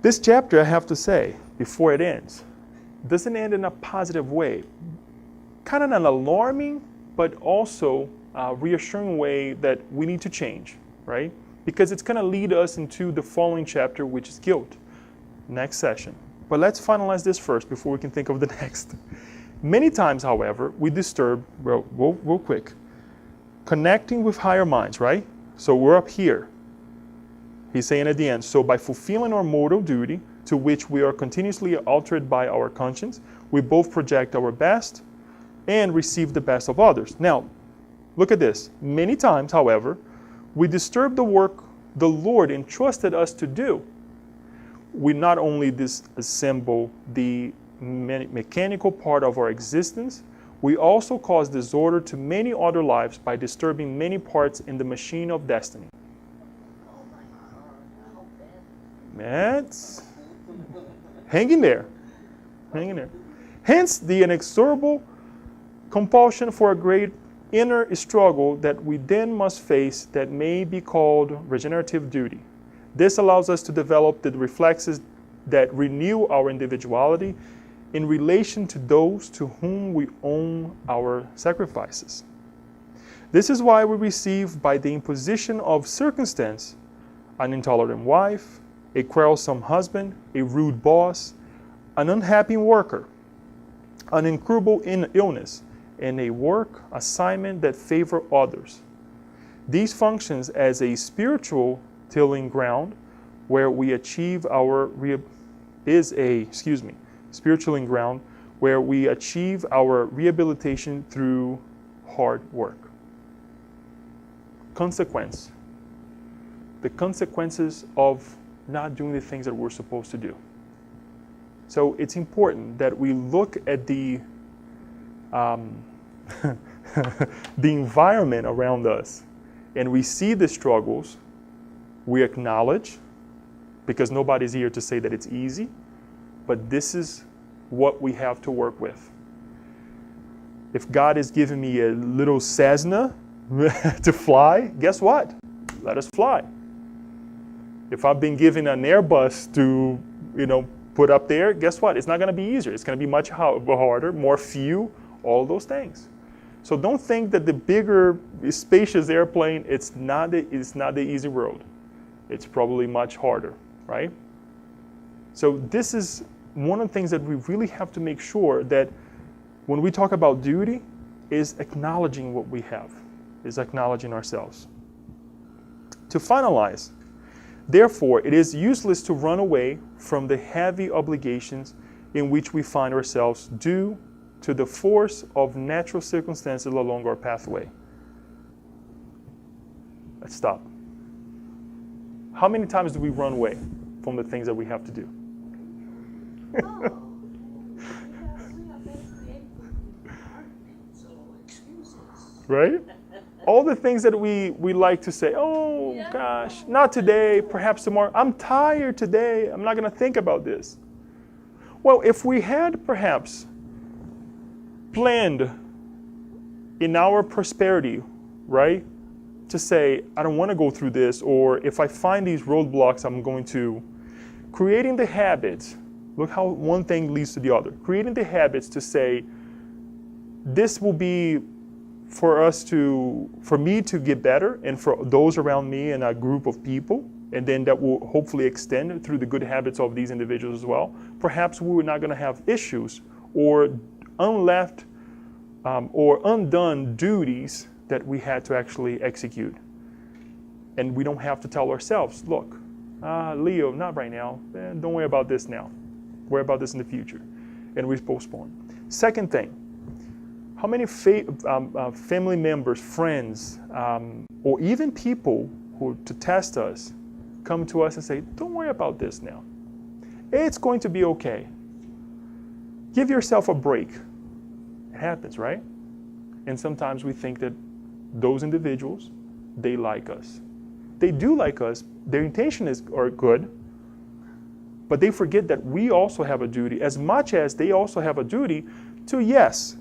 This chapter, I have to say, before it ends, doesn't end in a positive way. Kind of an alarming, but also a reassuring way that we need to change, right? Because it's going to lead us into the following chapter, which is guilt, next session. But let's finalize this first before we can think of the next. Many times, however, we disturb, real quick, connecting with higher minds, right? So we're up here. He's saying at the end, so by fulfilling our mortal duty, to which we are continuously altered by our conscience, we both project our best and receive the best of others. Now, look at this. Many times, however, we disturb the work the Lord entrusted us to do. We not only disassemble the mechanical part of our existence, we also cause disorder to many other lives by disturbing many parts in the machine of destiny. Oh my God, how bad. That's hang in there. Hence the inexorable compulsion for a great inner struggle that we then must face that may be called regenerative duty. This allows us to develop the reflexes that renew our individuality in relation to those to whom we owe our sacrifices. This is why we receive, by the imposition of circumstance, an intolerant wife, a quarrelsome husband, a rude boss, an unhappy worker, an incurable illness, and a work assignment that favor others. These functions as a spiritual tilling ground where we achieve our spiritual ground where we achieve our rehabilitation through hard work. Consequence. The consequences of not doing the things that we're supposed to do. So it's important that we look at the the environment around us and we see the struggles, we acknowledge, because nobody's here to say that it's easy, but this is what we have to work with. If God is giving me a little Cessna to fly, guess what? let us fly. If I've been given an Airbus to, put up there, guess what? It's not going to be easier. It's going to be much harder, more fuel, all those things. So don't think that the bigger, spacious airplane, it's not the easy road. It's probably much harder, right? So this is one of the things that we really have to make sure that when we talk about duty, is acknowledging what we have, is acknowledging ourselves. To finalize, therefore, it is useless to run away from the heavy obligations in which we find ourselves due to the force of natural circumstances along our pathway. Let's stop. How many times do we run away from the things that we have to do? We have basically arguments or excuses. Right? All the things that we like to say, oh gosh, not today, perhaps tomorrow. I'm tired today. I'm not going to think about this. Well, if we had perhaps planned in our prosperity, right, to say, I don't want to go through this, or if I find these roadblocks, I'm going to, creating the habits, look how one thing leads to the other, creating the habits to say, this will be for me to get better, and for those around me and a group of people, and then that will hopefully extend through the good habits of these individuals as well. Perhaps we're not going to have issues or or undone duties that we had to actually execute. And we don't have to tell ourselves, look, Leo, not right now. Don't worry about this now. Worry about this in the future. And we postpone. Second thing, how many family members, friends, or even people who to test us come to us and say, don't worry about this now. It's going to be okay. Give yourself a break. It happens, right? And sometimes we think that those individuals, they like us. They do like us. Their intentions are good, but they forget that we also have a duty, as much as they also have a duty to, yes,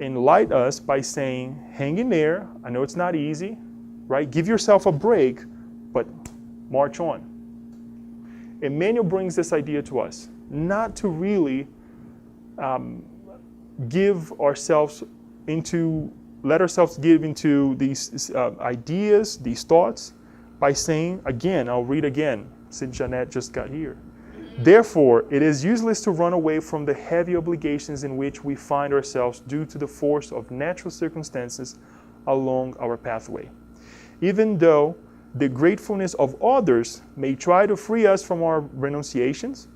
enlighten us by saying, hang in there. I know it's not easy, right? Give yourself a break, but march on. Emmanuel brings this idea to us, not to really let ourselves give into these ideas, these thoughts, by saying, again, I'll read again, since Jeanette just got here. Therefore, it is useless to run away from the heavy obligations in which we find ourselves due to the force of natural circumstances along our pathway. Even though the gratefulness of others may try to free us from our renunciations,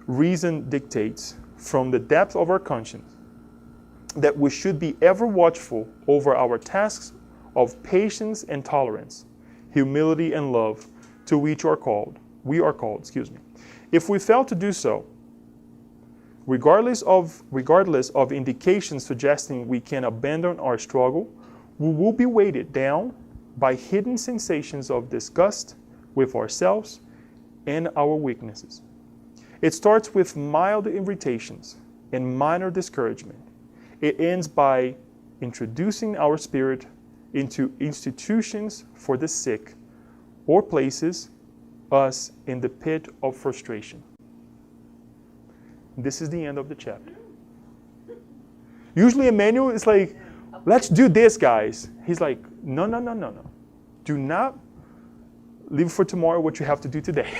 reason dictates from the depth of our conscience that we should be ever watchful over our tasks of patience and tolerance, humility and love, to which we are called. If we fail to do so, regardless of indications suggesting we can abandon our struggle, we will be weighted down by hidden sensations of disgust with ourselves and our weaknesses. It starts with mild irritations and minor discouragement. It ends by introducing our spirit into institutions for the sick, or places us in the pit of frustration. This is the end of the chapter. Usually Emmanuel is like, let's do this, guys. He's like, no. Do not leave for tomorrow what you have to do today.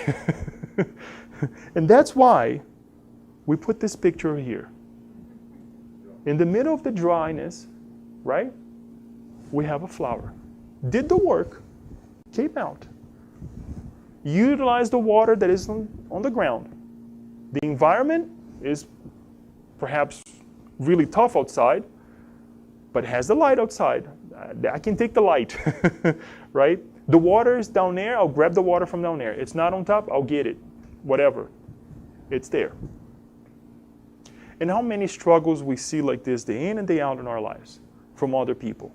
And that's why we put this picture here. In the middle of the dryness, right, we have a flower. Did the work, came out. Utilize the water that is on the ground. The environment is perhaps really tough outside, but has the light outside. I can take the light, right? The water is down there, I'll grab the water from down there. It's not on top, I'll get it. Whatever. It's there. And how many struggles we see like this day in and day out in our lives from other people.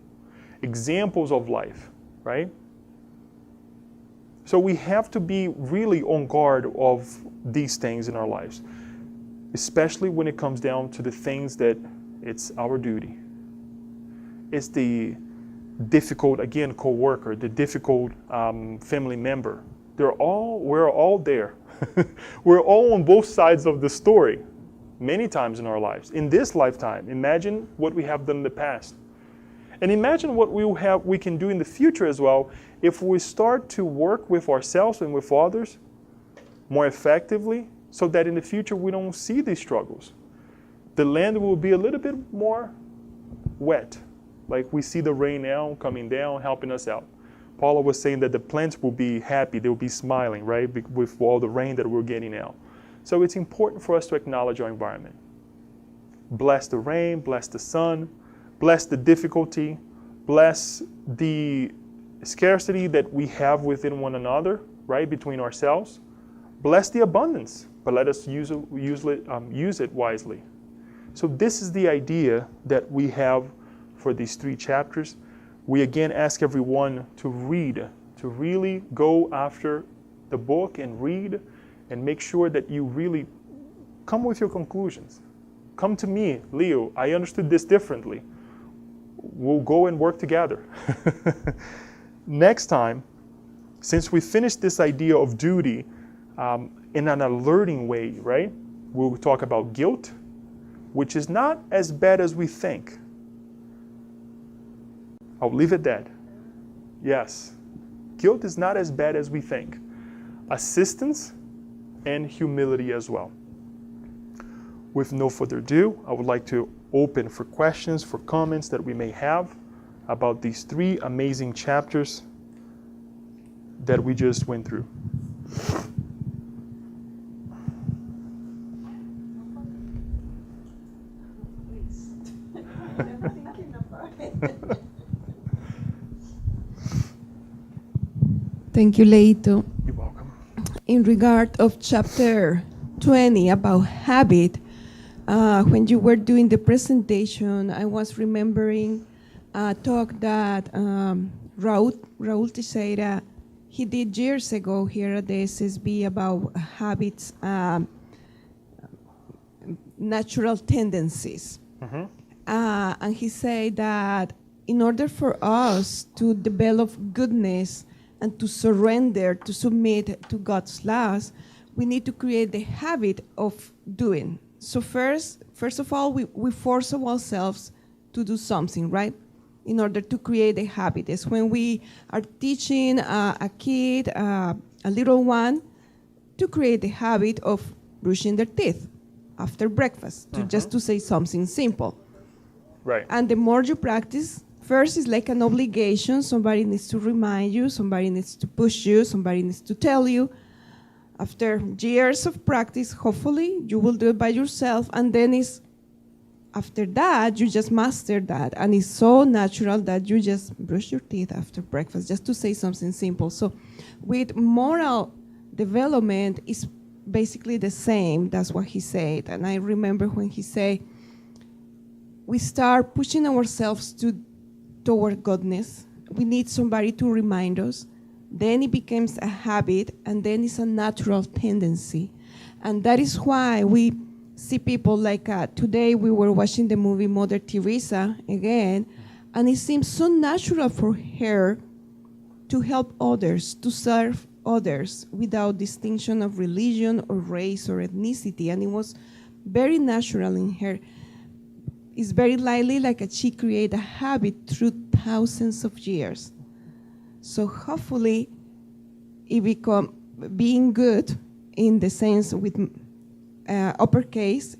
Examples of life, right? So we have to be really on guard of these things in our lives, especially when it comes down to the things that it's our duty. It's the difficult, again, co-worker, the difficult family member. We're all there. We're all on both sides of the story many times in our lives. In this lifetime, imagine what we have done in the past. And imagine what we can do in the future as well if we start to work with ourselves and with others more effectively, so that in the future we don't see these struggles. The land will be a little bit more wet, like we see the rain now coming down, helping us out. Paula was saying that the plants will be happy, they will be smiling, right, with all the rain that we're getting now. So it's important for us to acknowledge our environment. Bless the rain, bless the sun, bless the difficulty, bless the scarcity that we have within one another, right, between ourselves. Bless the abundance, but let us use it wisely. So this is the idea that we have for these 3 chapters. We again ask everyone to read, to really go after the book and read, and make sure that you really come with your conclusions. Come to me, Leo, I understood this differently. We'll go and work together. Next time, since we finished this idea of duty in an alerting way, right? We'll talk about guilt, which is not as bad as we think. I'll leave it at that. Yes, guilt is not as bad as we think. Assistance and humility as well. With no further ado, I would like to open for questions, for comments that we may have about these 3 amazing chapters that we just went through. Please. I'm thinking about it. Thank you, Leito. You're welcome. In regard of chapter 20 about habit, when you were doing the presentation, I was remembering a talk that Raul Teixeira, he did years ago here at the SSB about habits, natural tendencies. Mm-hmm. And he said that in order for us to develop goodness and to surrender, to submit to God's laws, we need to create the habit of doing. So first of all, we force ourselves to do something, right? In order to create a habit. It's when we are teaching a kid, a little one, to create the habit of brushing their teeth after breakfast, just to say something simple. Right. And the more you practice, first it's like an obligation. Somebody needs to remind you, somebody needs to push you, somebody needs to tell you. After years of practice, hopefully, you will do it by yourself. And then after that, you just master that. And it's so natural that you just brush your teeth after breakfast, just to say something simple. So with moral development, it's basically the same. That's what he said. And I remember when he said, we start pushing ourselves toward godness. We need somebody to remind us. Then it becomes a habit, and then it's a natural tendency. And that is why we see people like today we were watching the movie Mother Teresa again, and it seems so natural for her to help others, to serve others without distinction of religion or race or ethnicity. And it was very natural in her. It's very likely like she created a habit through thousands of years. So hopefully it become being good in the sense with uppercase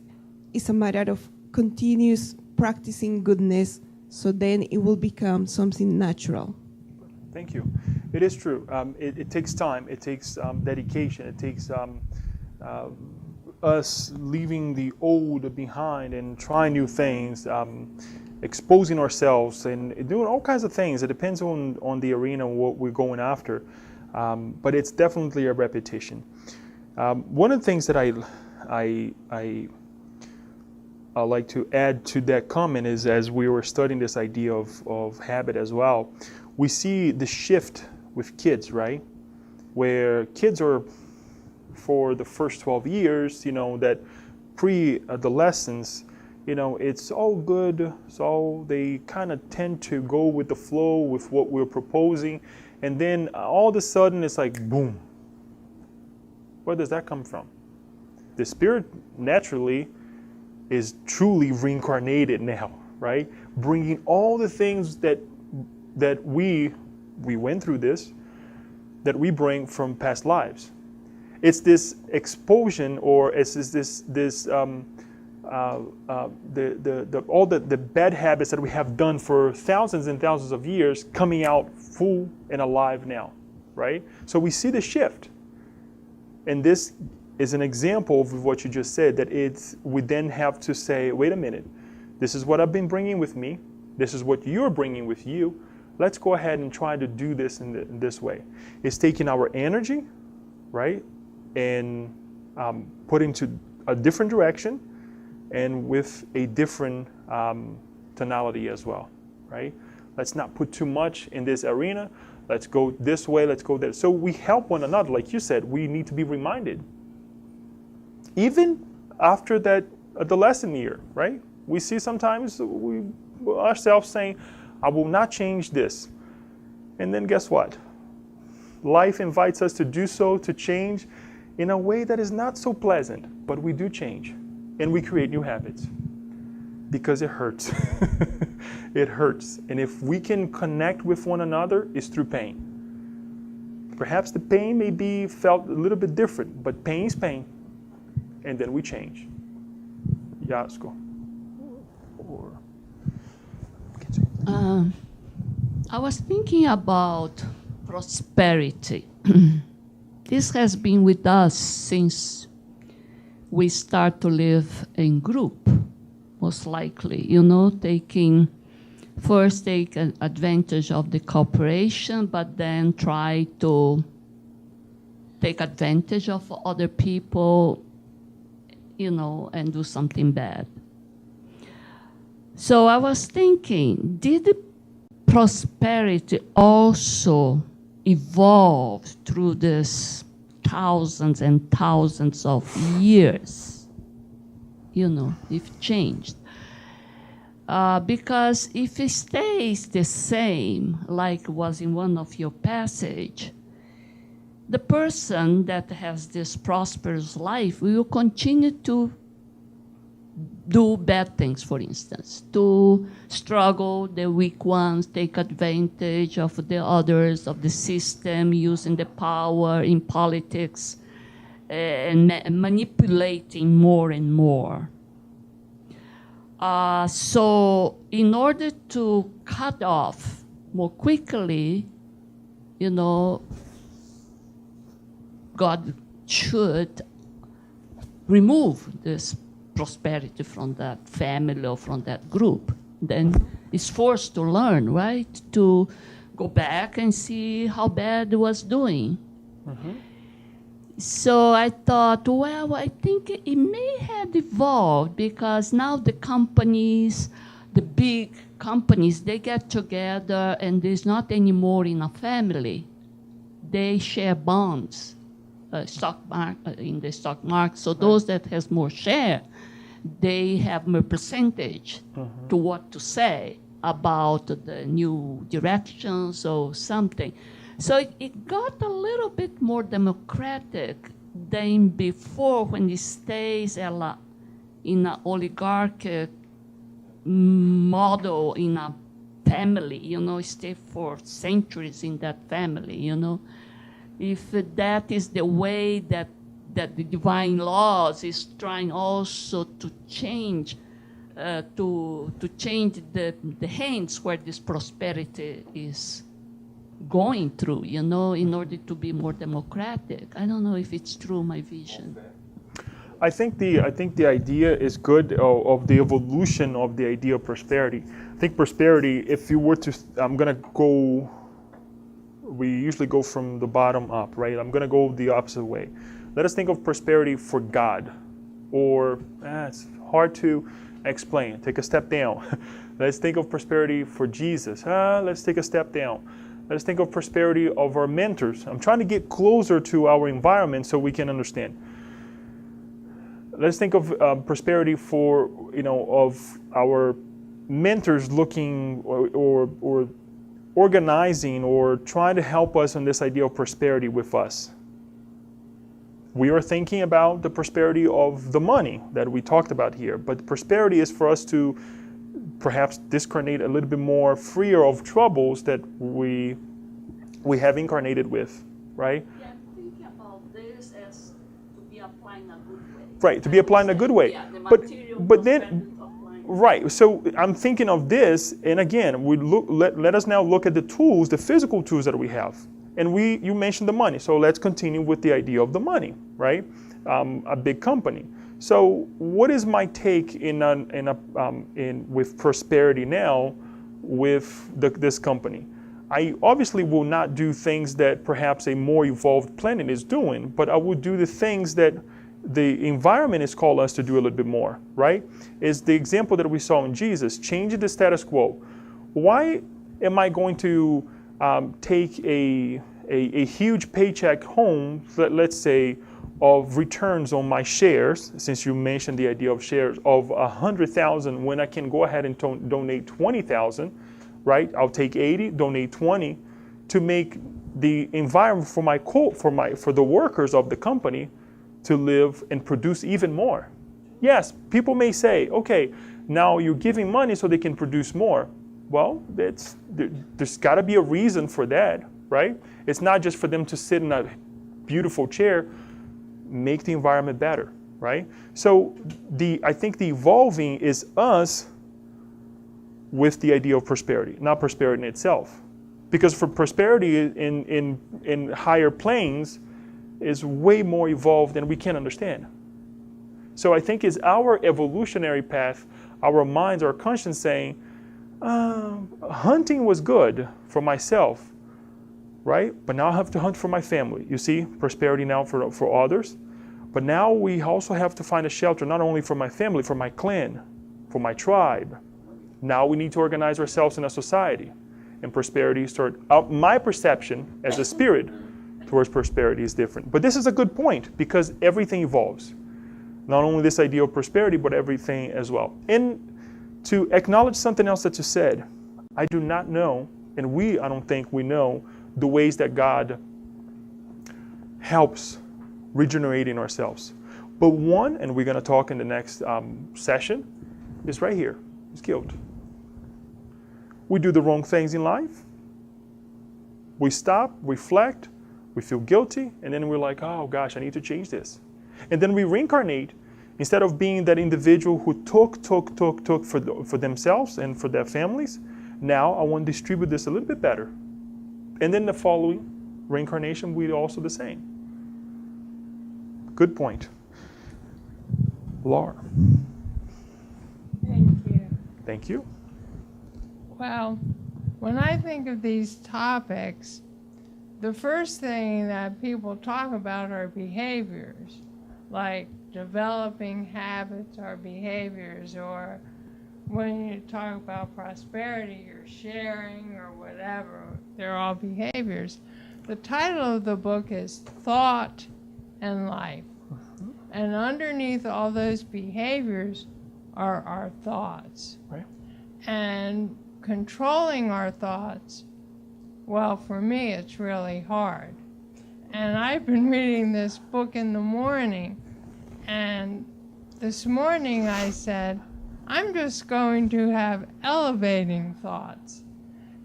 is a matter of continuous practicing goodness, so then it will become something natural. Thank you. It is true. It takes time. It takes dedication. It takes us leaving the old behind and trying new things, exposing ourselves and doing all kinds of things. It depends on the arena and what we're going after. But it's definitely a repetition. One of the things that I like to add to that comment is, as we were studying this idea of habit as well, we see the shift with kids, right? Where kids are, for the first 12 years, that pre-adolescence, it's all good. So they kind of tend to go with the flow with what we're proposing. And then all of a sudden it's like, boom. Where does that come from? The spirit naturally is truly reincarnated now, right? Bringing all the things that we went through this, that we bring from past lives. It's this expulsion, or it's this all the bad habits that we have done for thousands and thousands of years coming out full and alive now, right? So we see the shift. And this is an example of what you just said, that we then have to say, wait a minute, this is what I've been bringing with me. This is what you're bringing with you. Let's go ahead and try to do this in this way. It's taking our energy, right, and put into a different direction and with a different tonality as well, right? Let's not put too much in this arena. Let's go this way, let's go there. So we help one another. Like you said, we need to be reminded. Even after that adolescent year, right? We see sometimes ourselves saying, I will not change this. And then guess what? Life invites us to do so, to change in a way that is not so pleasant, but we do change. And we create new habits because it hurts. It hurts. And if we can connect with one another, it's through pain. Perhaps the pain may be felt a little bit different, but pain is pain. And then we change. Yasko. I was thinking about prosperity. This has been with us since we start to live in group, most likely, take advantage of the cooperation, but then try to take advantage of other people, and do something bad. So I was thinking, did the prosperity also evolve through this thousands and thousands of years? If changed. Because if it stays the same, like was in one of your passage, the person that has this prosperous life will continue to do bad things, for instance, to struggle the weak ones, take advantage of the others, of the system, using the power in politics, and manipulating more and more. So in order to cut off more quickly, God should remove this prosperity from that family or from that group. Then it's forced to learn, right? To go back and see how bad it was doing. Mm-hmm. So I thought, well, I think it may have evolved because now the companies, the big companies, they get together and there's not anymore in a family. They share bonds. In the stock market, so those that has more share, they have more percentage to what to say about the new directions or something. So it got a little bit more democratic than before when it stays in an oligarchic model in a family, stay for centuries in that family, If that is the way that the divine laws is trying also to change, to change the hands where this prosperity is going through, in order to be more democratic. I don't know if it's true, my vision. I think the idea is good of the evolution of the idea of prosperity. I think prosperity, if you were to, we usually go from the bottom up, right? I'm going to go the opposite way. Let us think of prosperity for God, or it's hard to explain. Take a step down. Let's think of prosperity for Jesus. Let's take a step down. Let's think of prosperity of our mentors. I'm trying to get closer to our environment so we can understand. let's think of prosperity for, of our mentors looking or organizing or trying to help us on this idea of prosperity with us. We are thinking about the prosperity of the money that we talked about here, but prosperity is for us to perhaps discarnate a little bit more freer of troubles that we have incarnated with, right? Yeah, think about this as to be applying a good way. Right, to be applying a good way. Yeah, the but material then prosperity to applying. right, so I'm thinking of this, and again, let us now look at the tools, the physical tools that we have. And you mentioned the money, so let's continue with the idea of the money, right? A big company. So what is my take with prosperity now with this company? I obviously will not do things that perhaps a more evolved planet is doing, but I will do the things that the environment has called us to do a little bit more, right? Is the example that we saw in Jesus, changing the status quo. Why am I going to take a huge paycheck home, let's say, of returns on my shares, since you mentioned the idea of shares, of 100,000 when I can go ahead and donate 20,000, right? I'll take 80, donate 20 to make the environment for the workers of the company to live and produce even more. Yes, people may say, okay, now you're giving money so they can produce more. Well, there's got to be a reason for that, right? It's not just for them to sit in a beautiful chair. Make the environment better, right? So I think the evolving is us with the idea of prosperity, not prosperity in itself. Because for prosperity in higher planes is way more evolved than we can understand. So I think it's our evolutionary path, our minds, our conscience saying, hunting was good for myself, right? But now I have to hunt for my family. You see, prosperity now for others. But now we also have to find a shelter, not only for my family, for my clan, for my tribe. Now we need to organize ourselves in a society. And prosperity my perception as a spirit towards prosperity is different. But this is a good point because everything evolves. Not only this idea of prosperity, but everything as well. And to acknowledge something else that you said, I do not know, and I don't think we know, the ways that God helps regenerating ourselves. But one, and we're going to talk in the next session, is right here. It's guilt. We do the wrong things in life. We stop, reflect, we feel guilty, and then we're like, oh gosh, I need to change this. And then we reincarnate. Instead of being that individual who took for themselves and for their families, now I want to distribute this a little bit better. And then the following reincarnation, we do also the same. Good point. Laura. Thank you. Thank you. Well, when I think of these topics, the first thing that people talk about are behaviors, like developing habits or behaviors, or when you talk about prosperity, you're sharing or whatever, they're all behaviors. The title of the book is Thought and Life. And underneath all those behaviors are our thoughts. Right. And controlling our thoughts, well, for me, it's really hard. And I've been reading this book in the morning, and this morning I said, I'm just going to have elevating thoughts.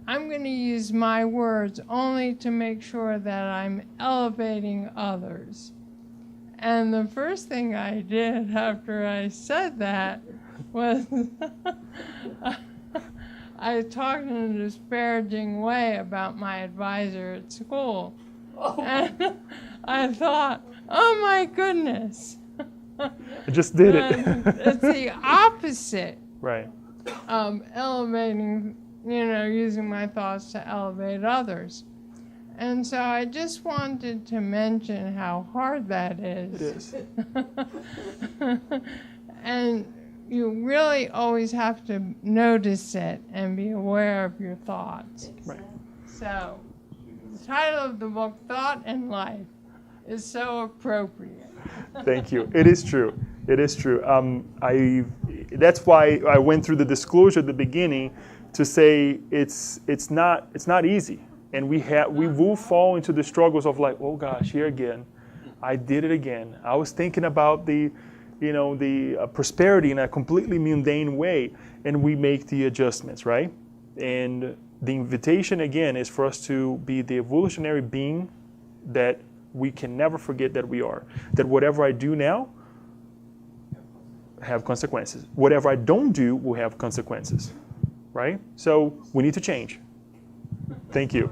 I'm going to use my words only to make sure that I'm elevating others. And the first thing I did after I said that was I talked in a disparaging way about my advisor at school. And I thought, oh my goodness. I just did it. It's the opposite. Right. Elevating, using my thoughts to elevate others. And so I just wanted to mention how hard that is. It is. And you really always have to notice it and be aware of your thoughts. Right. So the title of the book, Thought and Life, is so appropriate. Thank you. It is true. It is true. That's why I went through the disclosure at the beginning to say it's not easy, and we will fall into the struggles of like, oh gosh, here again, I did it again. I was thinking about the prosperity in a completely mundane way, and we make the adjustments, right? And the invitation again is for us to be the evolutionary being that we can never forget that we are. That whatever I do now have consequences. Whatever I don't do will have consequences, right? So we need to change. Thank you.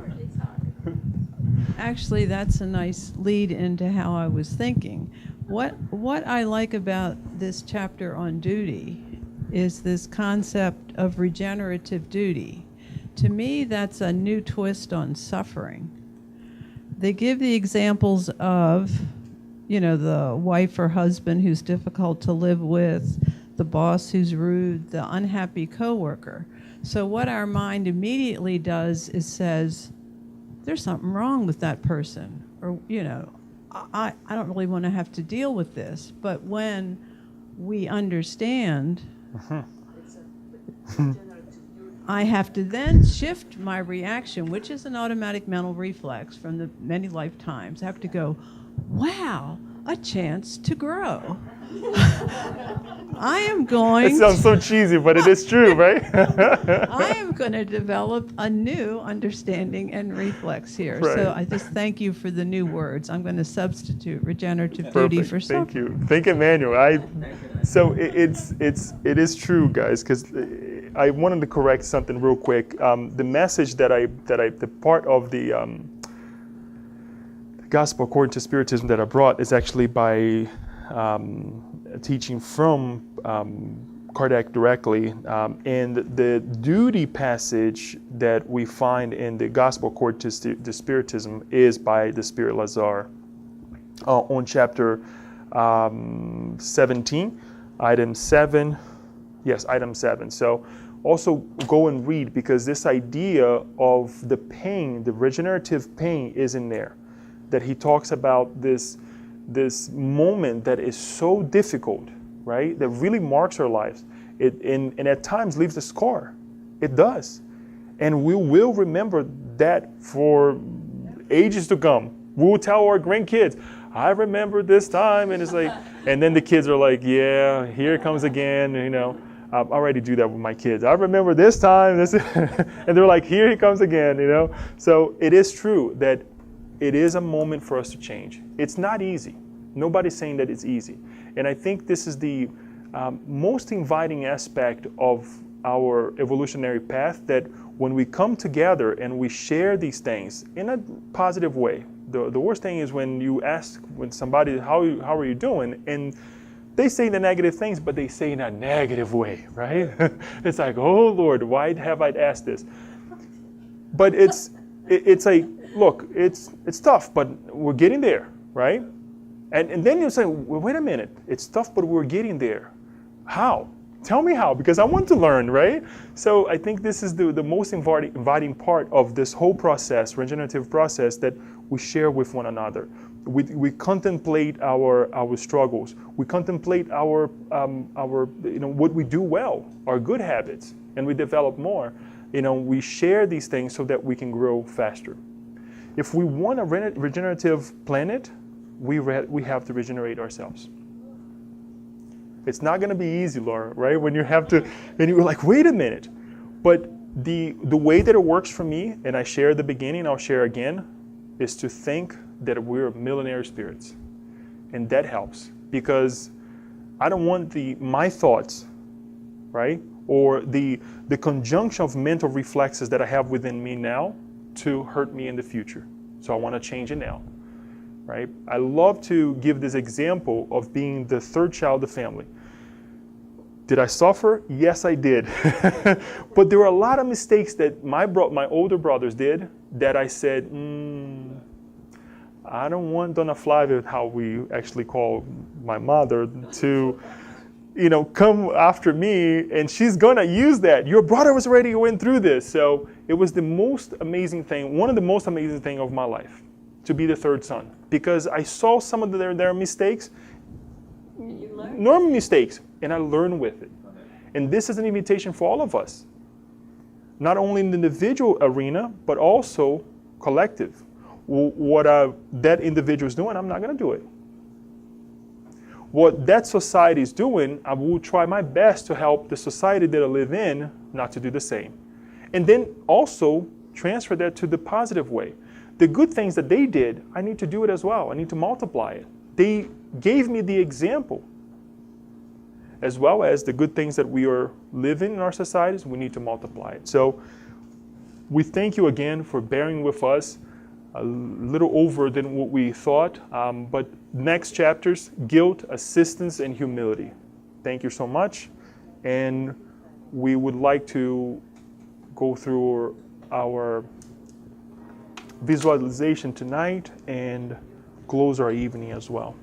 Actually, that's a nice lead into how I was thinking. What I like about this chapter on duty is this concept of regenerative duty. To me, that's a new twist on suffering. They give the examples of, the wife or husband who's difficult to live with, the boss who's rude, the unhappy coworker. So what our mind immediately does is says, there's something wrong with that person, or, I don't really want to have to deal with this. But when we understand, I have to then shift my reaction, which is an automatic mental reflex from the many lifetimes. I have to go, wow, a chance to grow. I am going. It sounds so cheesy, but it is true, right? I am going to develop a new understanding and reflex here. Right. So I just thank you for the new words. I'm going to substitute regenerative Perfect. duty for Thank suffering. you. Thank you, Emmanuel. So it is true, guys, because I wanted to correct something real quick. The message the part of the Gospel according to Spiritism that I brought is actually by teaching from Kardec directly, and the duty passage that we find in the Gospel according to the Spiritism is by the Spirit Lazar on chapter 17, item 7. Yes, item 7. So also go and read, because this idea of the pain, the regenerative pain, is in there. That he talks about this moment that is so difficult, right? That really marks our lives. And at times leaves a scar. It does. And we will remember that for ages to come. We will tell our grandkids, I remember this time. And it's like, and then the kids are like, yeah, here it comes again. I already do that with my kids. I remember this time. And they're like, here he comes again, So it is true that it is a moment for us to change. It's not easy. Nobody's saying that it's easy. And I think this is the most inviting aspect of our evolutionary path, that when we come together and we share these things in a positive way. The worst thing is when you ask somebody, how are you doing? And they say the negative things, but they say in a negative way, right? It's like, oh Lord, why have I asked this? But it's like, look, it's tough, but we're getting there, right? And then you say, well, wait a minute, it's tough, but we're getting there. How? Tell me how, because I want to learn, right? So I think this is the most inviting part of this whole process, regenerative process, that we share with one another. We contemplate our struggles. We contemplate our what we do well, our good habits, and we develop more. We share these things so that we can grow faster. If we want a regenerative planet, we have to regenerate ourselves. It's not going to be easy, Laura, right? When you have to, and you're like, wait a minute. But the way that it works for me, and I share at the beginning, I'll share again, is to think that we're millenary spirits. And that helps, because I don't want my thoughts, right? Or the conjunction of mental reflexes that I have within me now to hurt me in the future. So I want to change it now, right? I love to give this example of being the third child of the family. Did I suffer? Yes, I did. But there were a lot of mistakes that my older brothers did that I said, I don't want Donna Flavia, how we actually call my mother, to come after me, and she's gonna use that. Your brother was already went through this. So it was the most amazing thing, one of the most amazing things of my life, to be the third son, because I saw some of their mistakes. You learn. normal mistakes, and I learn with it. And this is an invitation for all of us, not only in the individual arena, but also collective. What that individual is doing, I'm not going to do it. What that society is doing, I will try my best to help the society that I live in not to do the same. And then also transfer that to the positive way. The good things that they did, I need to do it as well. I need to multiply it. They gave me the example. As well as the good things that we are living in our societies, we need to multiply it. So we thank you again for bearing with us, a little over than what we thought. But next chapters, guilt, assistance, and humility. Thank you so much. And we would like to go through our visualization tonight and close our evening as well.